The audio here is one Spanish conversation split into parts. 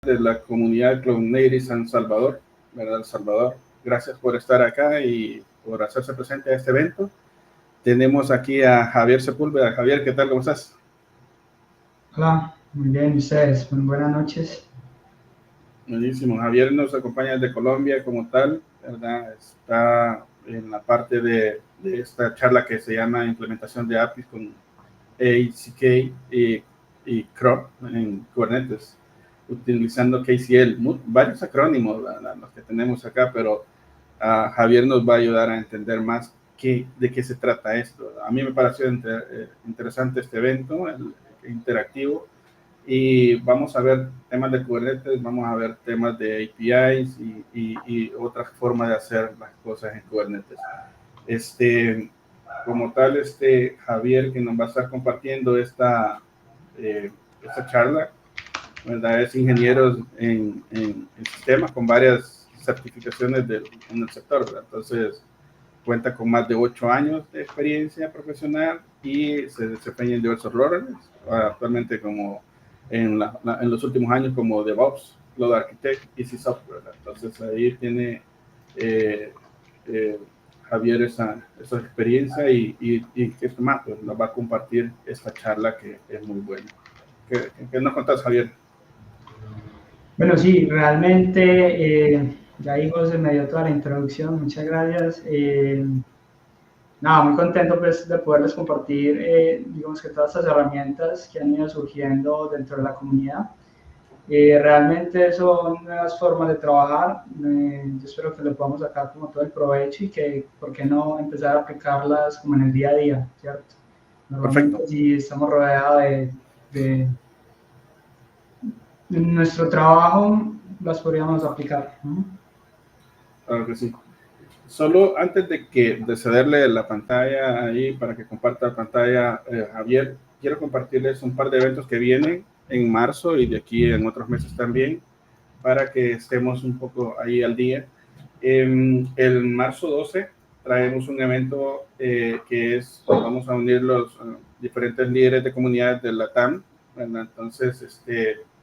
de la comunidad Cloud Native San Salvador, ¿verdad? El Salvador. Gracias por estar acá y por hacerse presente a este evento. Tenemos aquí a Javier Sepúlveda. Javier, ¿qué tal? ¿Cómo estás? Hola, muy bien, ustedes, buenas noches. Buenísimo. Javier nos acompaña desde Colombia como tal, ¿verdad? Está en la parte de esta charla que se llama Implementación de APIs con ACK y CRO en Kubernetes, utilizando KCL. Varios acrónimos, ¿verdad? Los que tenemos acá, pero Javier nos va a ayudar a entender más de qué se trata esto. A mí me pareció interesante este evento, el interactivo, y vamos a ver temas de Kubernetes, vamos a ver temas de APIs y otras formas de hacer las cosas en Kubernetes. Como tal, Javier, que nos va a estar compartiendo esta charla, ¿verdad? Es ingeniero en sistemas con varias certificaciones en el sector, ¿verdad? Entonces, cuenta con más de 8 años de experiencia profesional y se desempeña en diversos roles, actualmente como en los últimos años como DevOps, Cloud Architect y C-Software, ¿verdad? Entonces, ahí tiene Javier esa experiencia y que más, pues, nos va a compartir esta charla que es muy buena. ¿Qué nos contás, Javier? Bueno, sí, realmente ya ahí José me dio toda la introducción, muchas gracias. Nada, muy contento pues de poderles compartir, digamos que todas estas herramientas que han ido surgiendo dentro de la comunidad. Realmente son nuevas formas de trabajar, yo espero que le podamos sacar como todo el provecho y que, ¿por qué no empezar a aplicarlas como en el día a día, ¿cierto? Perfecto. Normalmente si estamos rodeados de en nuestro trabajo las podríamos aplicar, ¿no? Claro que sí. Solo antes de cederle la pantalla ahí para que comparta la pantalla, Javier, quiero compartirles un par de eventos que vienen en marzo y de aquí en otros meses también, para que estemos un poco ahí al día. El marzo 12 traemos un evento vamos a unir los diferentes líderes de comunidades de la TAM, ¿verdad? Entonces,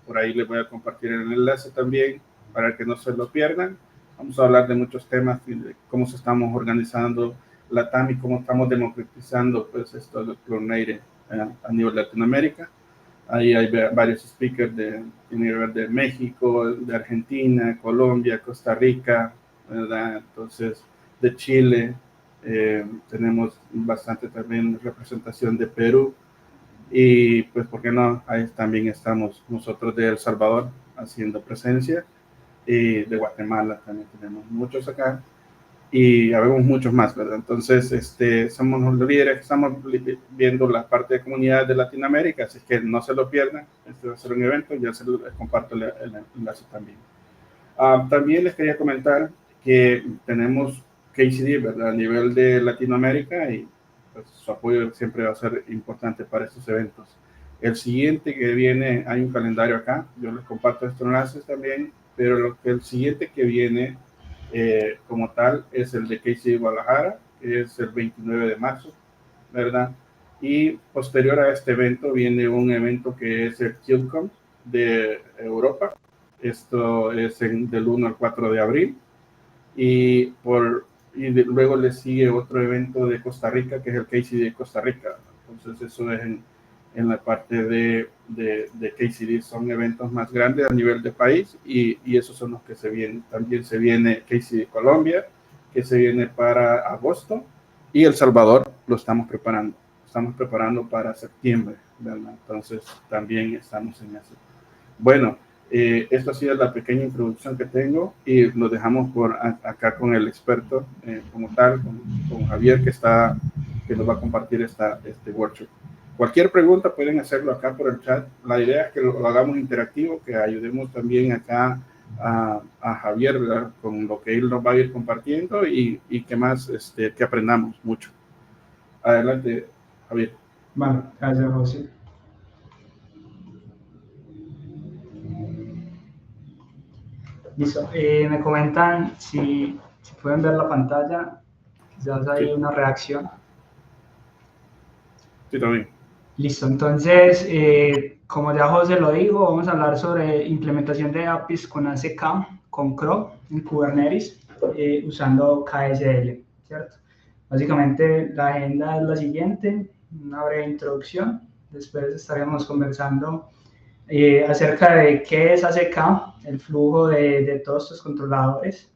por ahí les voy a compartir el enlace también para que no se lo pierdan. Vamos a hablar de muchos temas, de cómo se estamos organizando la TAM y cómo estamos democratizando pues, esto del Cloud Native a nivel Latinoamérica. Ahí hay varios speakers de México, de Argentina, Colombia, Costa Rica, ¿verdad? Entonces, de Chile, tenemos bastante también representación de Perú y pues, ¿por qué no? Ahí también estamos nosotros de El Salvador haciendo presencia y de Guatemala también tenemos muchos acá y habemos muchos más, ¿verdad? Entonces, somos los líderes que estamos viendo la parte de comunidad de Latinoamérica, así que no se lo pierdan. Este va a ser un evento, ya se les comparto el enlace también. También les quería comentar que tenemos KCD, ¿verdad? A nivel de Latinoamérica y pues, su apoyo siempre va a ser importante para estos eventos. El siguiente que viene, hay un calendario acá, yo les comparto estos enlaces también, pero el siguiente que viene como tal es el de KCD Guadalajara, que es el 29 de marzo, ¿verdad? Y posterior a este evento viene un evento que es el KubeCon de Europa. Esto es del 1 al 4 de abril. Y luego le sigue otro evento de Costa Rica, que es el KCD de Costa Rica. Entonces eso es en la parte de KCD, son eventos más grandes a nivel de país y esos son los que se vienen. También se viene KCD Colombia, que se viene para agosto, y El Salvador lo estamos preparando para septiembre, ¿verdad? Entonces también estamos en eso. Bueno, esta ha sido la pequeña introducción que tengo y lo dejamos acá con el experto como tal, con Javier que nos va a compartir este workshop. Cualquier pregunta pueden hacerlo acá por el chat. La idea es que lo hagamos interactivo, que ayudemos también acá a Javier, ¿verdad? Con lo que él nos va a ir compartiendo y que más que aprendamos mucho. Adelante, Javier. Vale, gracias José. Listo, me comentan si pueden ver la pantalla, quizás hay Sí, una reacción. sí, también. Listo, entonces como ya José lo dijo, vamos a hablar sobre implementación de APIs con ACK, con CRO en Kubernetes, usando KSL, ¿cierto? Básicamente la agenda es la siguiente, una breve introducción, después estaremos conversando acerca de qué es ACK, el flujo de todos estos controladores,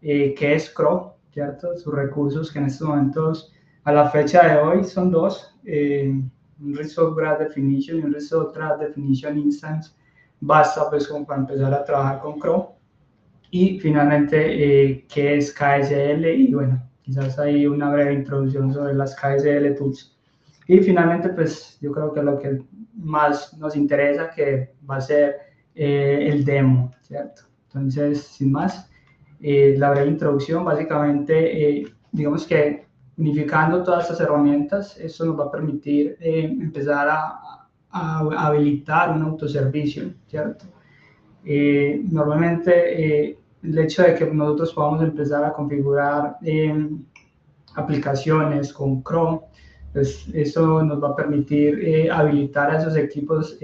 qué es CRO, ¿cierto? Sus recursos que en estos momentos, a la fecha de hoy, son dos, un Resource Graph Definition y un Resource Graph Definition Instance, basta pues como para empezar a trabajar con CRO. Y finalmente, qué es KSL y bueno, quizás hay una breve introducción sobre las KSL Tools. Y finalmente, pues yo creo que lo que más nos interesa que va a ser el demo, ¿cierto? Entonces, sin más, la breve introducción, básicamente, digamos que unificando todas estas herramientas, eso nos va a permitir empezar a habilitar un autoservicio, ¿cierto? Normalmente, el hecho de que nosotros podamos empezar a configurar aplicaciones con Chrome, pues eso nos va a permitir habilitar a esos equipos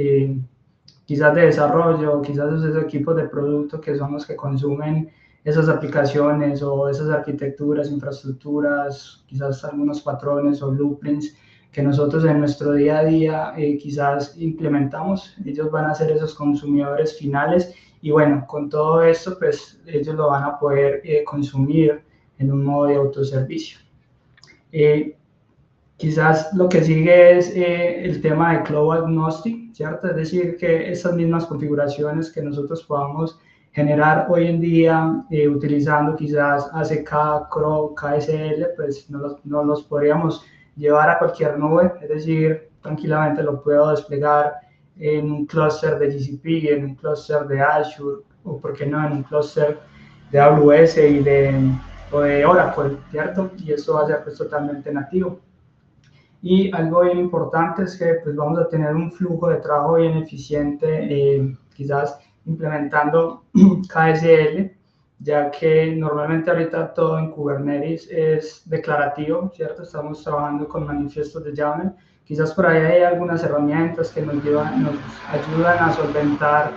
quizás de desarrollo, quizás esos equipos de producto que son los que consumen esas aplicaciones o esas arquitecturas, infraestructuras, quizás algunos patrones o blueprints que nosotros en nuestro día a día quizás implementamos. Ellos van a ser esos consumidores finales y bueno, con todo esto pues ellos lo van a poder consumir en un modo de autoservicio. Quizás lo que sigue es el tema de Cloud Agnostic, ¿cierto? Es decir, que esas mismas configuraciones que nosotros podamos generar hoy en día utilizando quizás ACK, CRO, KSL, pues no los podríamos llevar a cualquier nube, es decir, tranquilamente lo puedo desplegar en un clúster de GCP, en un clúster de Azure, o por qué no, en un clúster de AWS o de Oracle, ¿cierto? Y eso va a ser pues totalmente nativo. Y algo bien importante es que pues, vamos a tener un flujo de trabajo bien eficiente, quizás implementando KSL, ya que normalmente ahorita todo en Kubernetes es declarativo, ¿cierto? Estamos trabajando con manifiestos de YAML. Quizás por ahí hay algunas herramientas que nos ayudan a solventar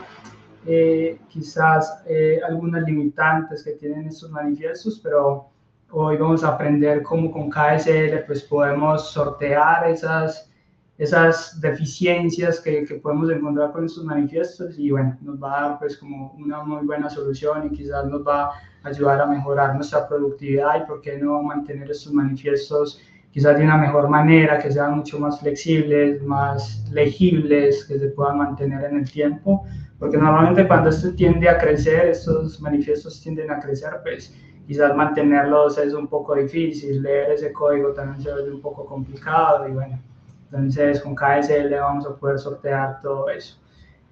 quizás algunas limitantes que tienen estos manifiestos, pero hoy vamos a aprender cómo con KSL pues podemos sortear esas deficiencias que podemos encontrar con estos manifiestos y bueno, nos va a dar pues como una muy buena solución y quizás nos va a ayudar a mejorar nuestra productividad y por qué no mantener estos manifiestos quizás de una mejor manera, que sean mucho más flexibles, más legibles, que se puedan mantener en el tiempo, porque normalmente cuando esto tiende a crecer, estos manifiestos tienden a crecer, pues quizás mantenerlos es un poco difícil, leer ese código también se vuelve un poco complicado y bueno, entonces con KSL vamos a poder sortear todo eso.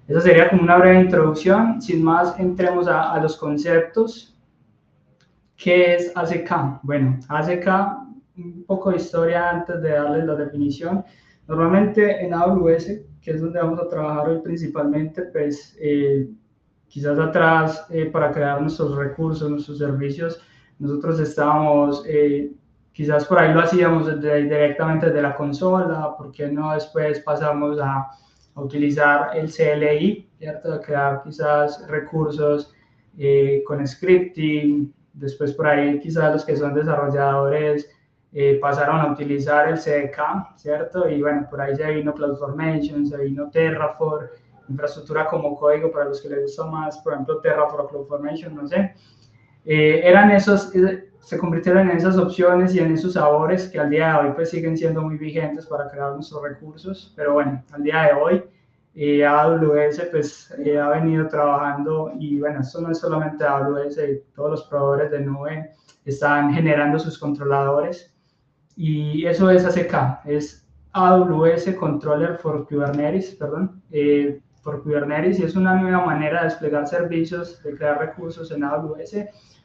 Esa sería como una breve introducción, sin más entremos a los conceptos. ¿Qué es ACK? Bueno, ACK, un poco de historia antes de darles la definición. Normalmente en AWS, que es donde vamos a trabajar hoy principalmente, pues quizás atrás para crear nuestros recursos, nuestros servicios, nosotros estábamos, quizás por ahí lo hacíamos directamente desde la consola, ¿por qué no después pasamos a utilizar el CLI, ¿cierto? A crear quizás recursos con scripting, después por ahí quizás los que son desarrolladores pasaron a utilizar el CDK, ¿cierto? Y bueno, por ahí se vino CloudFormation, se vino Terraform, infraestructura como código para los que les gusta más, por ejemplo, Terraform o CloudFormation, no sé. Se convirtieron en esas opciones y en esos sabores que al día de hoy pues siguen siendo muy vigentes para crear nuestros recursos, pero bueno, al día de hoy AWS pues ha venido trabajando y bueno, esto no es solamente AWS, todos los proveedores de nube están generando sus controladores y eso es ACK, es AWS Controller for Kubernetes, por Kubernetes y es una nueva manera de desplegar servicios, de crear recursos en AWS,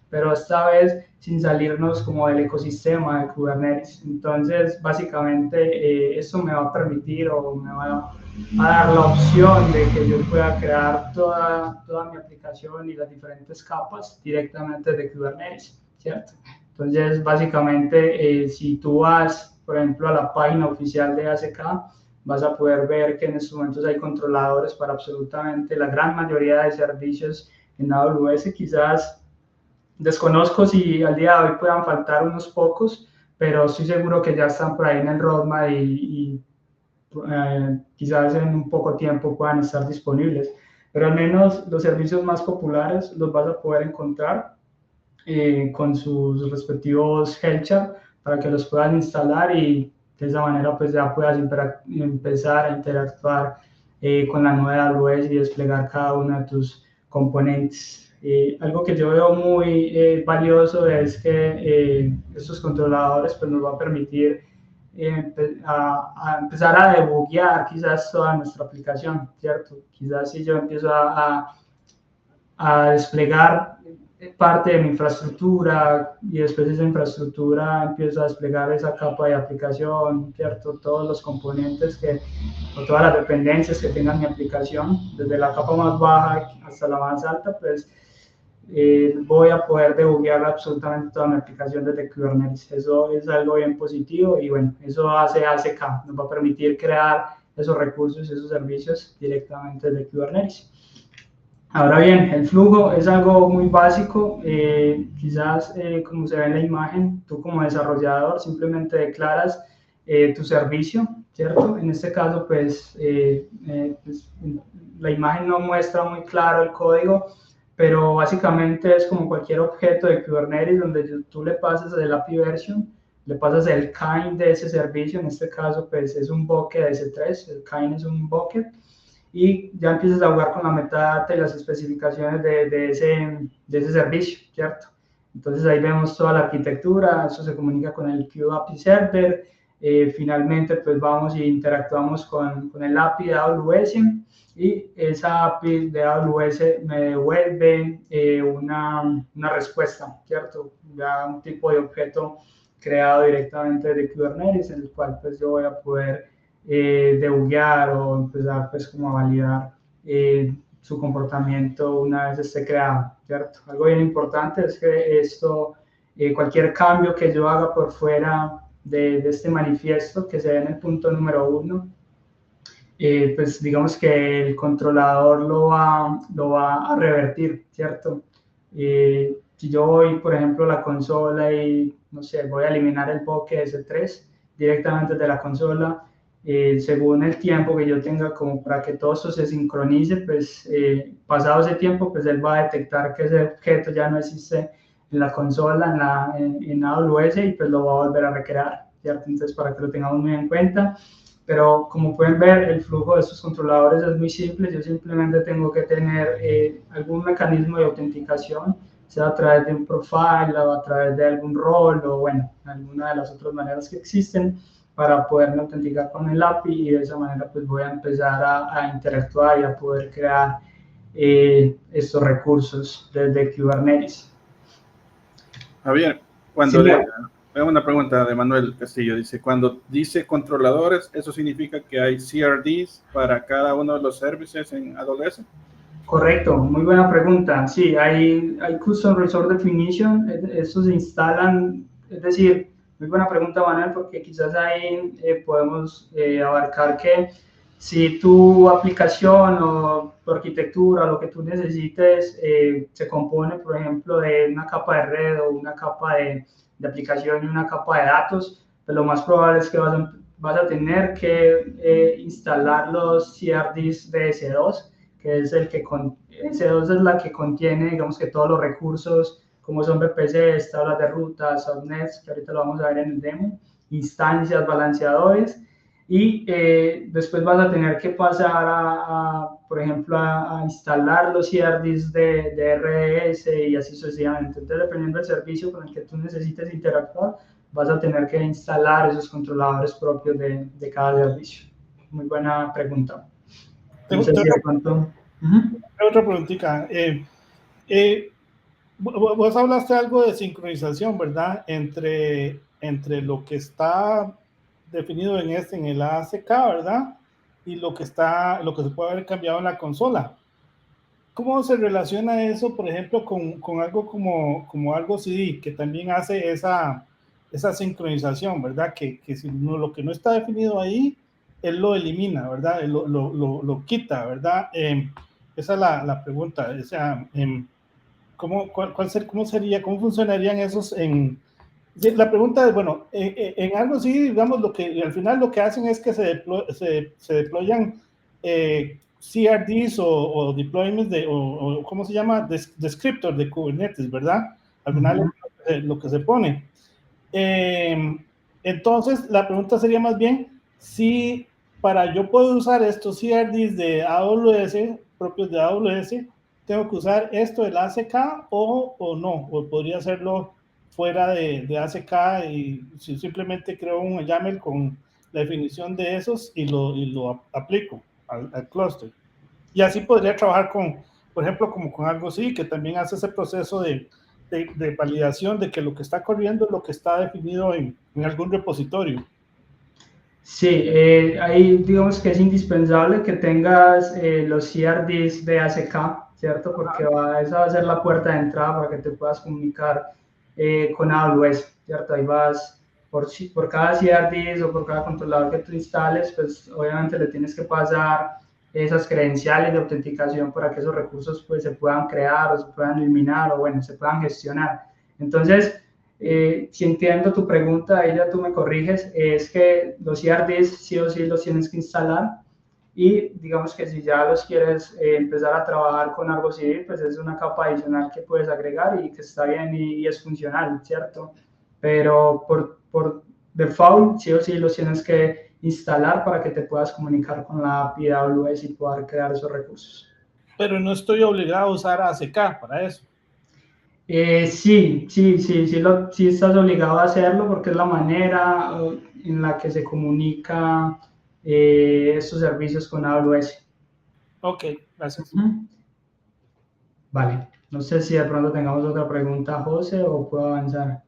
pero esta vez sin salirnos como del ecosistema de Kubernetes. Entonces, básicamente, esto me va a permitir o me va a dar la opción de que yo pueda crear toda mi aplicación y las diferentes capas directamente de Kubernetes, ¿cierto? Entonces, básicamente, si tú vas, por ejemplo, a la página oficial de ACK, vas a poder ver que en estos momentos hay controladores para absolutamente la gran mayoría de servicios en AWS. Quizás desconozco si al día de hoy puedan faltar unos pocos, pero estoy seguro que ya están por ahí en el roadmap y quizás en un poco tiempo puedan estar disponibles. Pero al menos los servicios más populares los vas a poder encontrar con sus respectivos health chart para que los puedas instalar y de esa manera pues ya puedas empezar a interactuar con la nueva AWS y desplegar cada uno de tus componentes. Algo que yo veo muy valioso es que estos controladores pues nos va a permitir a empezar a debuguear quizás toda nuestra aplicación, ¿cierto? Quizás si yo empiezo a desplegar parte de mi infraestructura y después de esa infraestructura empiezo a desplegar esa capa de aplicación, ¿cierto? Todos los componentes o todas las dependencias que tenga mi aplicación, desde la capa más baja hasta la más alta, pues voy a poder debuguear absolutamente toda mi aplicación desde Kubernetes. Eso es algo bien positivo y bueno, eso hace ACK, nos va a permitir crear esos recursos y esos servicios directamente desde Kubernetes. Ahora bien, el flujo es algo muy básico, quizás como se ve en la imagen, tú como desarrollador simplemente declaras tu servicio, ¿cierto? En este caso, pues, la imagen no muestra muy claro el código, pero básicamente es como cualquier objeto de Kubernetes donde tú le pasas el API version, le pasas el kind de ese servicio, en este caso pues es un bucket S3, el kind es un bucket, y ya empiezas a jugar con la metadata y las especificaciones de ese servicio, ¿cierto? Entonces ahí vemos toda la arquitectura, eso se comunica con el QAPI Server, finalmente pues vamos e interactuamos con el API de AWS y esa API de AWS me devuelve una respuesta, ¿cierto? Ya un tipo de objeto creado directamente de Kubernetes en el cual pues yo voy a poder debuguear o empezar pues como a validar su comportamiento una vez esté creado, ¿cierto? Algo bien importante es que esto, cualquier cambio que yo haga por fuera de este manifiesto que se ve en el punto número 1, pues digamos que el controlador lo va a revertir, ¿cierto? Si yo voy, por ejemplo, a la consola y, no sé, voy a eliminar el bucket S3 directamente de la consola, según el tiempo que yo tenga como para que todo esto se sincronice, pues pasado ese tiempo, pues él va a detectar que ese objeto ya no existe en la consola, en AWS y pues lo va a volver a recrear, ¿cierto? Entonces, para que lo tengamos muy en cuenta. Pero como pueden ver, el flujo de estos controladores es muy simple. Yo simplemente tengo que tener algún mecanismo de autenticación, sea a través de un profile o a través de algún rol o bueno, alguna de las otras maneras que existen para poderme autenticar con el API y de esa manera pues voy a empezar a interactuar y a poder crear estos recursos desde Kubernetes. Javier, cuando una pregunta de Manuel Castillo, dice, cuando dice controladores, ¿eso significa que hay CRDs para cada uno de los servicios en AWS? Correcto, muy buena pregunta. Sí, hay Custom Resource Definition, estos se instalan, es decir, muy buena pregunta, Manuel, porque quizás ahí podemos abarcar que si tu aplicación o tu arquitectura, lo que tú necesites, se compone, por ejemplo, de una capa de red o una capa de aplicación y una capa de datos, pues lo más probable es que vas a tener que instalar los CRDs de S2, que es el que S2 es la que contiene, digamos que todos los recursos, como son VPCs, tablas de rutas, subnets, que ahorita lo vamos a ver en el demo, instancias, balanceadores, y después vas a tener que pasar por ejemplo, a instalar los CRDs de RDS y así sucesivamente. Entonces, dependiendo del servicio con el que tú necesites interactuar, vas a tener que instalar esos controladores propios de cada servicio. Muy buena pregunta. No sé si de pronto... Otra preguntita. Vos hablaste algo de sincronización, ¿verdad? Entre lo que está definido en el ACK, ¿verdad? Y lo que se puede haber cambiado en la consola. ¿Cómo se relaciona eso, por ejemplo, con algo como Argo CD, que también hace esa sincronización, ¿verdad? Que si lo que no está definido ahí, él lo elimina, ¿verdad? Él lo quita, ¿verdad? Esa es la pregunta. O sea, ¿cómo sería, cómo funcionarían esos en... La pregunta es, bueno, en algo sí, digamos, al final lo que hacen es que se deployan CRDs o deployments o ¿cómo se llama? Descriptors de Kubernetes, ¿verdad? Al final es lo que se pone. Entonces, la pregunta sería más bien si para yo poder usar estos CRDs de AWS, propios de AWS, tengo que usar esto del ACK o no, o podría hacerlo fuera de ACK y si simplemente creo un YAML con la definición de esos y lo aplico al clúster. Y así podría trabajar con, por ejemplo, como con algo así, que también hace ese proceso de validación de que lo que está corriendo es lo que está definido en algún repositorio. Sí, ahí digamos que es indispensable que tengas los CRDs de ACK, ¿cierto? Porque esa va a ser la puerta de entrada para que te puedas comunicar con AWS, ¿cierto? Ahí vas por cada CRD o por cada controlador que tú instales, pues obviamente le tienes que pasar esas credenciales de autenticación para que esos recursos pues se puedan crear o se puedan eliminar o bueno, se puedan gestionar. Entonces, si entiendo tu pregunta, ahí ya tú me corriges, es que los CRDs sí o sí los tienes que instalar y digamos que si ya los quieres empezar a trabajar con algo civil, pues es una capa adicional que puedes agregar y que está bien y es funcional, ¿cierto? Pero por default sí o sí los tienes que instalar para que te puedas comunicar con la API de AWS y poder crear esos recursos. Pero no estoy obligado a usar ACK para eso. Sí, sí estás obligado a hacerlo porque es la manera en la que se comunica estos servicios con AWS. Ok, gracias. Vale, no sé si de pronto tengamos otra pregunta, José, o puedo avanzar.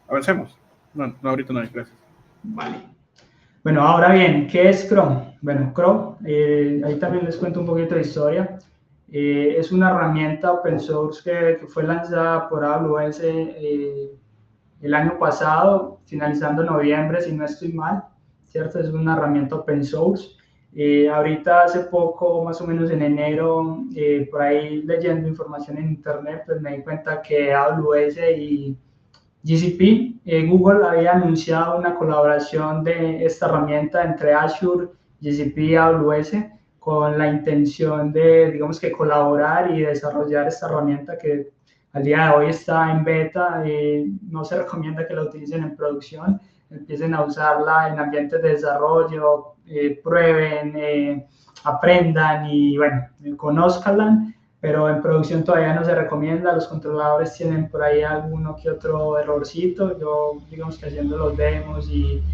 Avancemos. No, ahorita no hay, gracias. Vale. Bueno, ahora bien, ¿qué es Chrome? Bueno, Chrome, ahí también les cuento un poquito de historia. Es una herramienta open source que fue lanzada por AWS el año pasado, finalizando noviembre, si no estoy mal, ¿cierto? Es una herramienta open source. Ahorita hace poco, más o menos en enero, por ahí leyendo información en internet, pues me di cuenta que AWS y GCP, Google había anunciado una colaboración de esta herramienta entre Azure, GCP y AWS con la intención de, digamos que colaborar y desarrollar esta herramienta que al día de hoy está en beta. No se recomienda que la utilicen en producción, empiecen a usarla en ambientes de desarrollo, prueben, aprendan y bueno, conózcanla, pero en producción todavía no se recomienda. Los controladores tienen por ahí alguno que otro errorcito. Yo, digamos que haciendo los demos y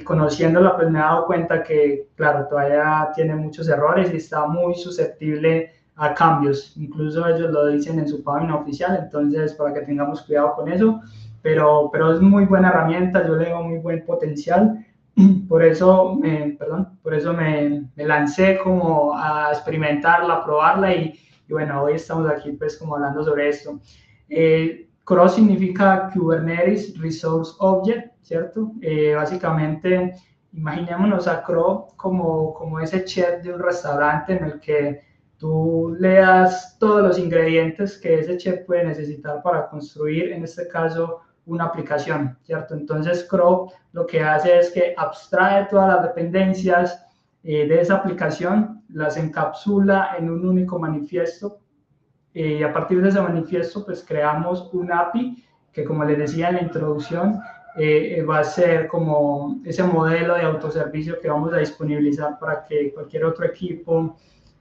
conociéndola, pues me he dado cuenta que, claro, todavía tiene muchos errores y está muy susceptible a cambios. Incluso ellos lo dicen en su página oficial, entonces para que tengamos cuidado con eso. Pero es muy buena herramienta, yo le veo muy buen potencial. Por eso, me lancé como a experimentarla, a probarla y bueno, hoy estamos aquí pues como hablando sobre esto. CRO significa Kubernetes Resource Object, ¿cierto? Básicamente, imaginémonos a CRO como ese chef de un restaurante en el que tú le das todos los ingredientes que ese chef puede necesitar para construir, en este caso, una aplicación, ¿cierto? Entonces, CRO lo que hace es que abstrae todas las dependencias de esa aplicación, las encapsula en un único manifiesto y a partir de ese manifiesto pues creamos un API que, como les decía en la introducción, va a ser como ese modelo de autoservicio que vamos a disponibilizar para que cualquier otro equipo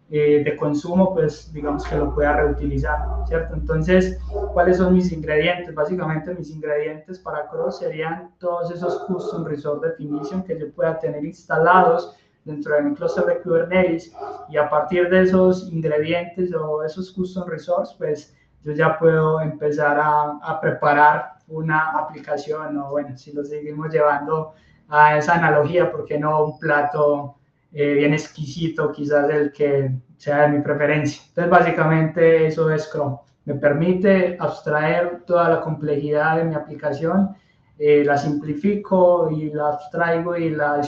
de consumo, pues digamos que lo pueda reutilizar, ¿cierto? Entonces, ¿cuáles son mis ingredientes? Básicamente mis ingredientes para CRO serían todos esos custom resource definition que yo pueda tener instalados dentro de mi clúster de Kubernetes, y a partir de esos ingredientes o esos custom resource, pues yo ya puedo empezar a preparar una aplicación, o bueno, si lo seguimos llevando a esa analogía, ¿por qué no un plato bien exquisito, quizás el que sea de mi preferencia? Entonces, básicamente eso es Chrome. Me permite abstraer toda la complejidad de mi aplicación la simplifico y la abstraigo y la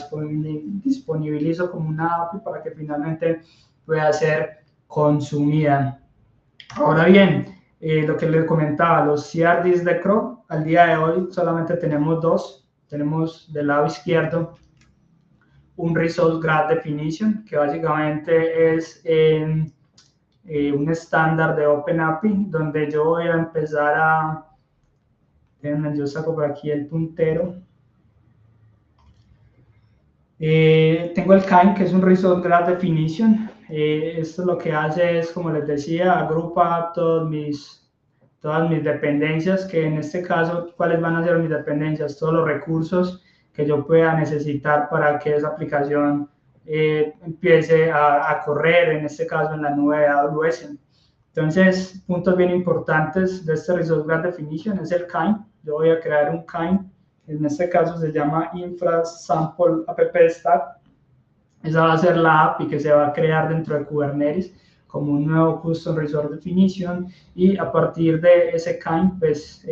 disponibilizo como una API para que finalmente pueda ser consumida. Ahora bien, lo que les comentaba, los CRDs de CRO, al día de hoy solamente tenemos dos. Tenemos del lado izquierdo un Resource Graph Definition, que básicamente es un estándar de OpenAPI, donde yo voy a empezar a... Yo saco por aquí el puntero. Tengo el KIND, que es un Resource Graph Definition. Esto lo que hace es, como les decía, agrupa todas mis dependencias, que en este caso, ¿cuáles van a ser mis dependencias? Todos los recursos que yo pueda necesitar para que esa aplicación empiece a correr, en este caso en la nube de AWS. Entonces, puntos bien importantes de este Resource Graph Definition es el KIND. Yo voy a crear un KIND, en este caso se llama Infra Sample App Stack. Esa va a ser la API que se va a crear dentro de Kubernetes como un nuevo Custom Resource Definition, y a partir de ese KIND, pues,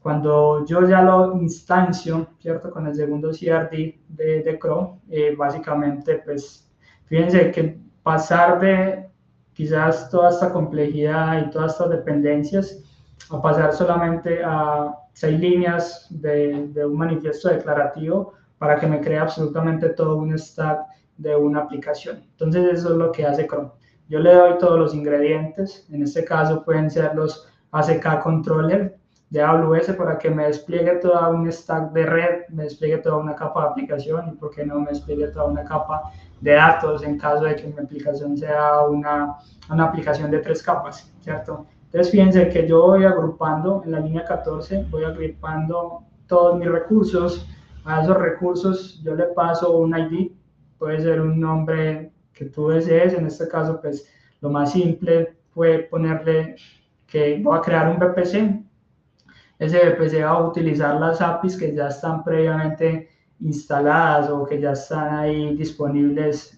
cuando yo ya lo instancio, ¿cierto? Con el segundo CRD de CRO, básicamente, pues, fíjense que pasar de quizás toda esta complejidad y todas estas dependencias a pasar solamente a 6 líneas de un manifiesto declarativo para que me cree absolutamente todo un stack de una aplicación. Entonces, eso es lo que hace Chrome. Yo le doy todos los ingredientes, en este caso pueden ser los ACK Controller de AWS para que me despliegue todo un stack de red, me despliegue toda una capa de aplicación y por qué no me despliegue toda una capa de datos en caso de que mi aplicación sea una aplicación de 3 capas, ¿cierto? Entonces fíjense que yo voy agrupando en la línea 14, voy agrupando todos mis recursos. A esos recursos yo le paso un ID, puede ser un nombre que tú desees, en este caso pues lo más simple fue ponerle que voy a crear un VPC. Ese VPC va a utilizar las APIs que ya están previamente instaladas o que ya están ahí disponibles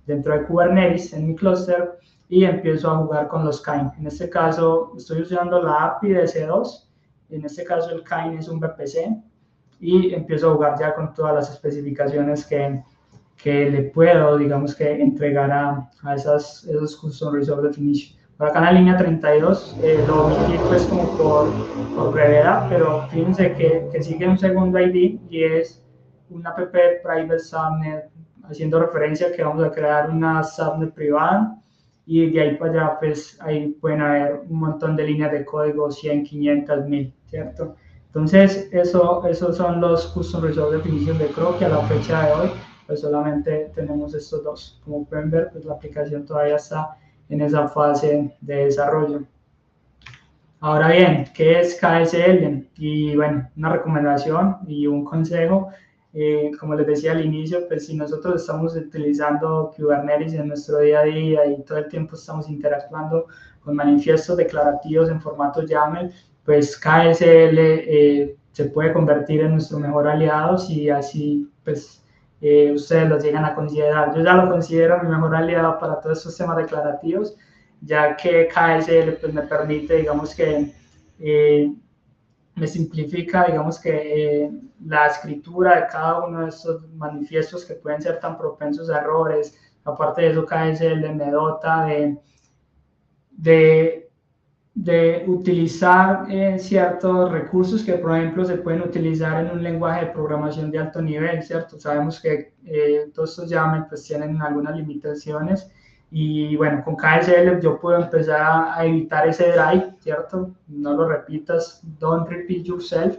dentro de Kubernetes en mi clúster, y empiezo a jugar con los KIND. En este caso estoy usando la API de C2, en este caso el KIND es un VPC, y empiezo a jugar ya con todas las especificaciones que le puedo, digamos, que entregar a esos Custom Resource Definition. Por acá en la línea 32 lo omití pues como por brevedad, pero fíjense que sigue un segundo ID y es una app private subnet, haciendo referencia a que vamos a crear una subnet privada, y de ahí para allá pues ahí pueden haber un montón de líneas de código, 100, 500, 1000, ¿cierto? Entonces esos son los Custom Resource Definition de CRO, que a la fecha de hoy pues solamente tenemos estos dos. Como pueden ver, pues la aplicación todavía está en esa fase de desarrollo. Ahora bien, ¿qué es KSL? Y bueno, una recomendación y un consejo, como les decía al inicio, pues si nosotros estamos utilizando Kubernetes en nuestro día a día y todo el tiempo estamos interactuando con manifiestos declarativos en formato YAML, pues KSL se puede convertir en nuestro mejor aliado si así pues ustedes lo llegan a considerar. Yo ya lo considero mi mejor aliado para todos estos temas declarativos, ya que KSL pues, me permite, digamos que, me simplifica, digamos que, la escritura de cada uno de estos manifiestos que pueden ser tan propensos a errores. Aparte de eso, KSL me dota de utilizar ciertos recursos que, por ejemplo, se pueden utilizar en un lenguaje de programación de alto nivel, ¿cierto? Sabemos que todos estos YAML pues tienen algunas limitaciones, y bueno, con KSL yo puedo empezar a evitar ese drive, ¿cierto? No lo repitas, don't repeat yourself.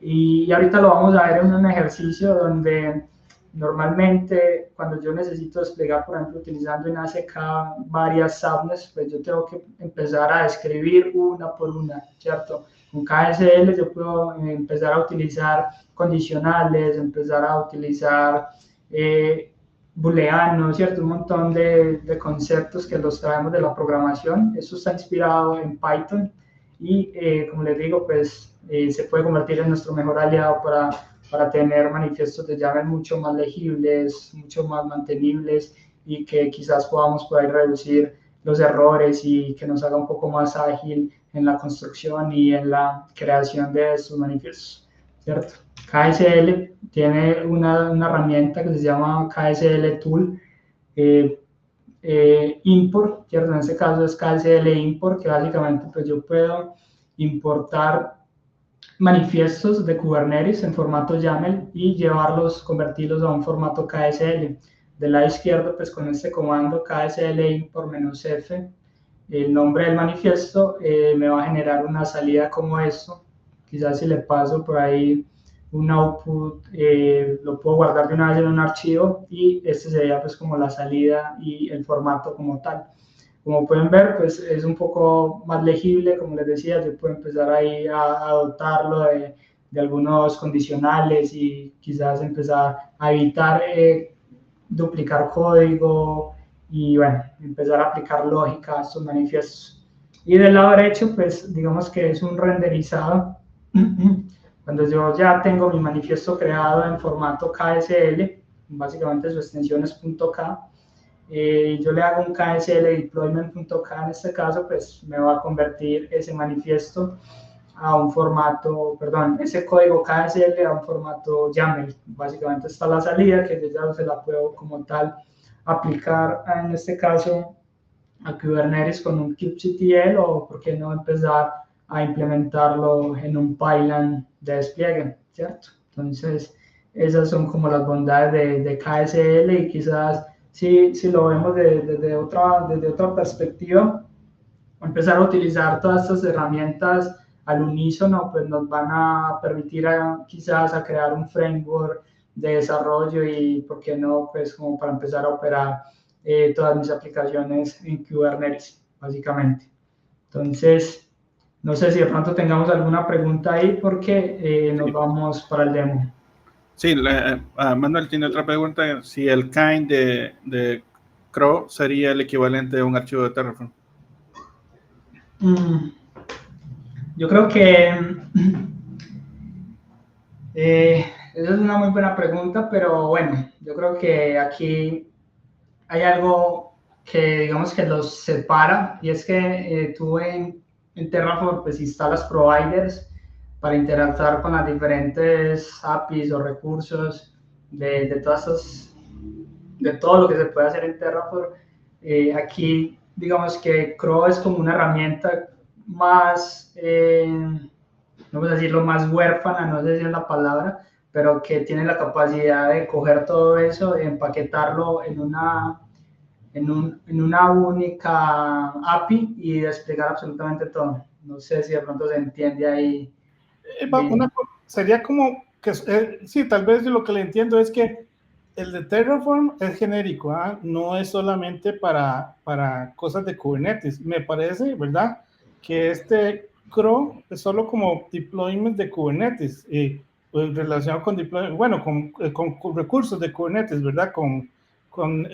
Y ahorita lo vamos a ver en un ejercicio donde normalmente cuando yo necesito desplegar, por ejemplo, utilizando en ACK varias subnets, pues yo tengo que empezar a escribir una por una, ¿cierto? Con KSL yo puedo empezar a utilizar condicionales, empezar a utilizar booleanos, ¿cierto? Un montón de conceptos que los traemos de la programación. Eso está inspirado en Python y, como les digo, pues se puede convertir en nuestro mejor aliado para tener manifiestos de YAML mucho más legibles, mucho más mantenibles, y que quizás podamos poder reducir los errores y que nos haga un poco más ágil en la construcción y en la creación de estos manifiestos. ¿cierto? KSL tiene una herramienta que se llama KSL Tool, import, ¿cierto? En este caso es KSL import, que básicamente pues yo puedo importar manifiestos de Kubernetes en formato YAML y llevarlos, convertirlos a un formato KSL. Del lado izquierdo, pues con este comando KSL import -f, el nombre del manifiesto, me va a generar una salida como esto. Quizás si le paso por ahí un output, lo puedo guardar de una vez en un archivo y este sería pues como la salida y el formato como tal. Como pueden ver, pues es un poco más legible, como les decía, yo puedo empezar ahí a adoptarlo de algunos condicionales y quizás empezar a evitar duplicar código y bueno, empezar a aplicar lógica a estos manifiestos. Y del lado derecho, pues digamos que es un renderizado. Cuando yo ya tengo mi manifiesto creado en formato KSL, básicamente su extensión es .k, yo le hago un KSL deployment.k en este caso, pues me va a convertir ese manifiesto a un formato, perdón, ese código KSL a un formato YAML. Básicamente está la salida que yo ya se la puedo como tal aplicar en este caso a Kubernetes con un kubectl o por qué no empezar a implementarlo en un pipeline de despliegue, ¿cierto? Entonces, esas son como las bondades de KSL y quizás si lo vemos desde otra perspectiva, empezar a utilizar todas estas herramientas al unísono, pues nos van a permitir quizás a crear un framework de desarrollo y, ¿por qué no? Pues como para empezar a operar todas mis aplicaciones en Kubernetes, básicamente. Entonces, no sé si de pronto tengamos alguna pregunta ahí porque nos vamos para el demo. Sí, Manuel tiene otra pregunta, si el kind de CRO sería el equivalente a un archivo de Terraform. Yo creo que esa es una muy buena pregunta, pero bueno, yo creo que aquí hay algo que digamos que los separa y es que tú en Terraform pues instalas providers para interactuar con las diferentes APIs o recursos de todo lo que se puede hacer en Terraform. Aquí digamos que CRO es como una herramienta más, vamos a decirlo, más huérfana, no sé si es la palabra, pero que tiene la capacidad de coger todo eso, empaquetarlo en una única API y desplegar absolutamente todo. No sé si de pronto se entiende ahí. Sería como que, sí, tal vez lo que le entiendo es que el de Terraform es genérico, ¿ah? No es solamente para cosas de Kubernetes. Me parece, ¿verdad? Que este CRO es solo como deployment de Kubernetes, pues relacionado con deployment, bueno, con recursos de Kubernetes, ¿verdad? Con ¿cómo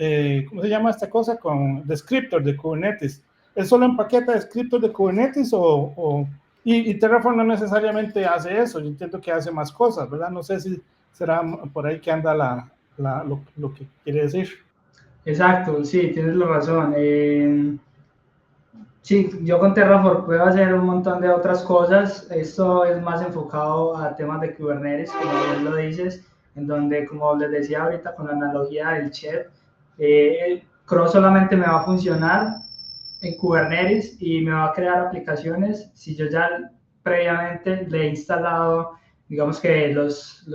se llama esta cosa? Con descriptor de Kubernetes. ¿Es solo empaqueta descriptor de Kubernetes y Terraform no necesariamente hace eso? Yo entiendo que hace más cosas, ¿verdad? No sé si será por ahí que anda lo que quiere decir. Exacto, sí, tienes la razón. Sí, yo con Terraform puedo hacer un montón de otras cosas. Esto es más enfocado a temas de Kubernetes, como bien lo dices, en donde, como les decía ahorita con la analogía del chat, CRO solamente me va a funcionar en Kubernetes y me va a crear aplicaciones si yo ya previamente le he instalado, digamos que los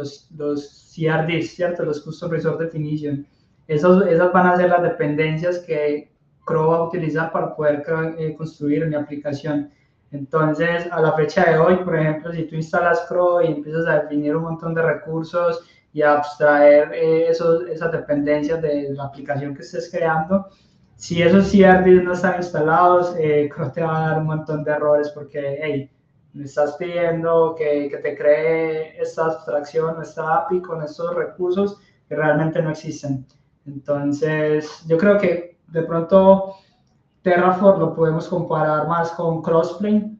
CRDs, ¿cierto? Los Custom Resource Definition. Esas van a ser las dependencias que CRO va a utilizar para poder construir mi aplicación. Entonces, a la fecha de hoy, por ejemplo, si tú instalas CRO y empiezas a definir un montón de recursos y a abstraer esas dependencias de la aplicación que estés creando, si esos CRDs no están instalados, CRO te va a dar un montón de errores porque, hey, me estás pidiendo que te cree esta abstracción, esta API con estos recursos que realmente no existen. Entonces, yo creo que de pronto Terraform lo podemos comparar más con Crossplane.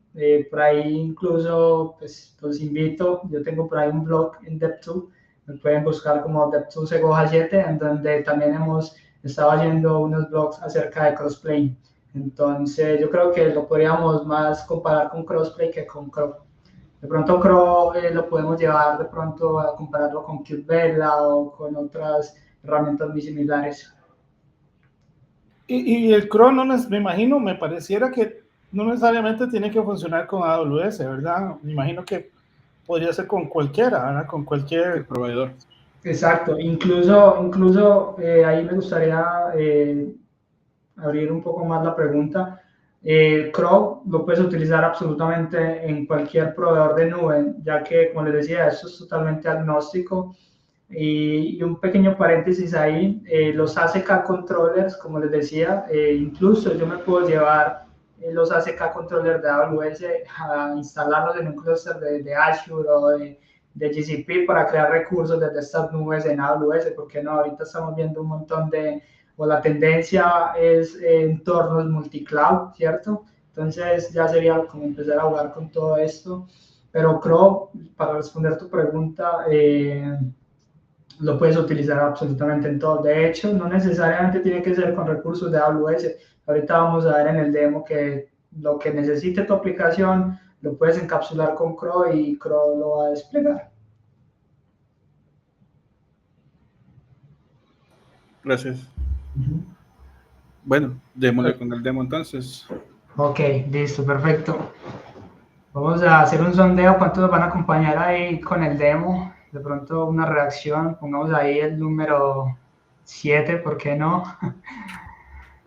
Por ahí incluso, pues los invito, yo tengo por ahí un blog en Dev2, me pueden buscar como Dev2 Segoja 7, en donde también hemos estado haciendo unos blogs acerca de Crossplane. Entonces, yo creo que lo podríamos más comparar con Crossplane que con CRO. De pronto Crow lo podemos llevar de pronto a compararlo con Kubevela o con otras herramientas muy similares. Y el cron, me imagino, me pareciera que no necesariamente tiene que funcionar con AWS, ¿verdad? Me imagino que podría ser con cualquiera, ¿verdad? Con cualquier proveedor. Exacto, incluso ahí me gustaría abrir un poco más la pregunta. Crow lo puedes utilizar absolutamente en cualquier proveedor de nube, ya que, como les decía, esto es totalmente agnóstico. Y un pequeño paréntesis ahí, los ACK controllers, como les decía, incluso yo me puedo llevar los ACK controllers de AWS a instalarlos en un clúster de Azure o de GCP para crear recursos desde estas nubes en AWS, porque no, ahorita estamos viendo un montón o la tendencia es entornos multicloud, ¿cierto? Entonces ya sería como empezar a jugar con todo esto, pero Crow, para responder tu pregunta, lo puedes utilizar absolutamente en todo. De hecho, no necesariamente tiene que ser con recursos de AWS. Ahorita vamos a ver en el demo que lo que necesite tu aplicación lo puedes encapsular con Crow y Crow lo va a desplegar. Gracias. Bueno, démosle con el demo entonces. Ok, listo, perfecto. Vamos a hacer un sondeo. ¿Cuántos nos van a acompañar ahí con el demo? De pronto una reacción. Pongamos ahí el número 7, ¿por qué no?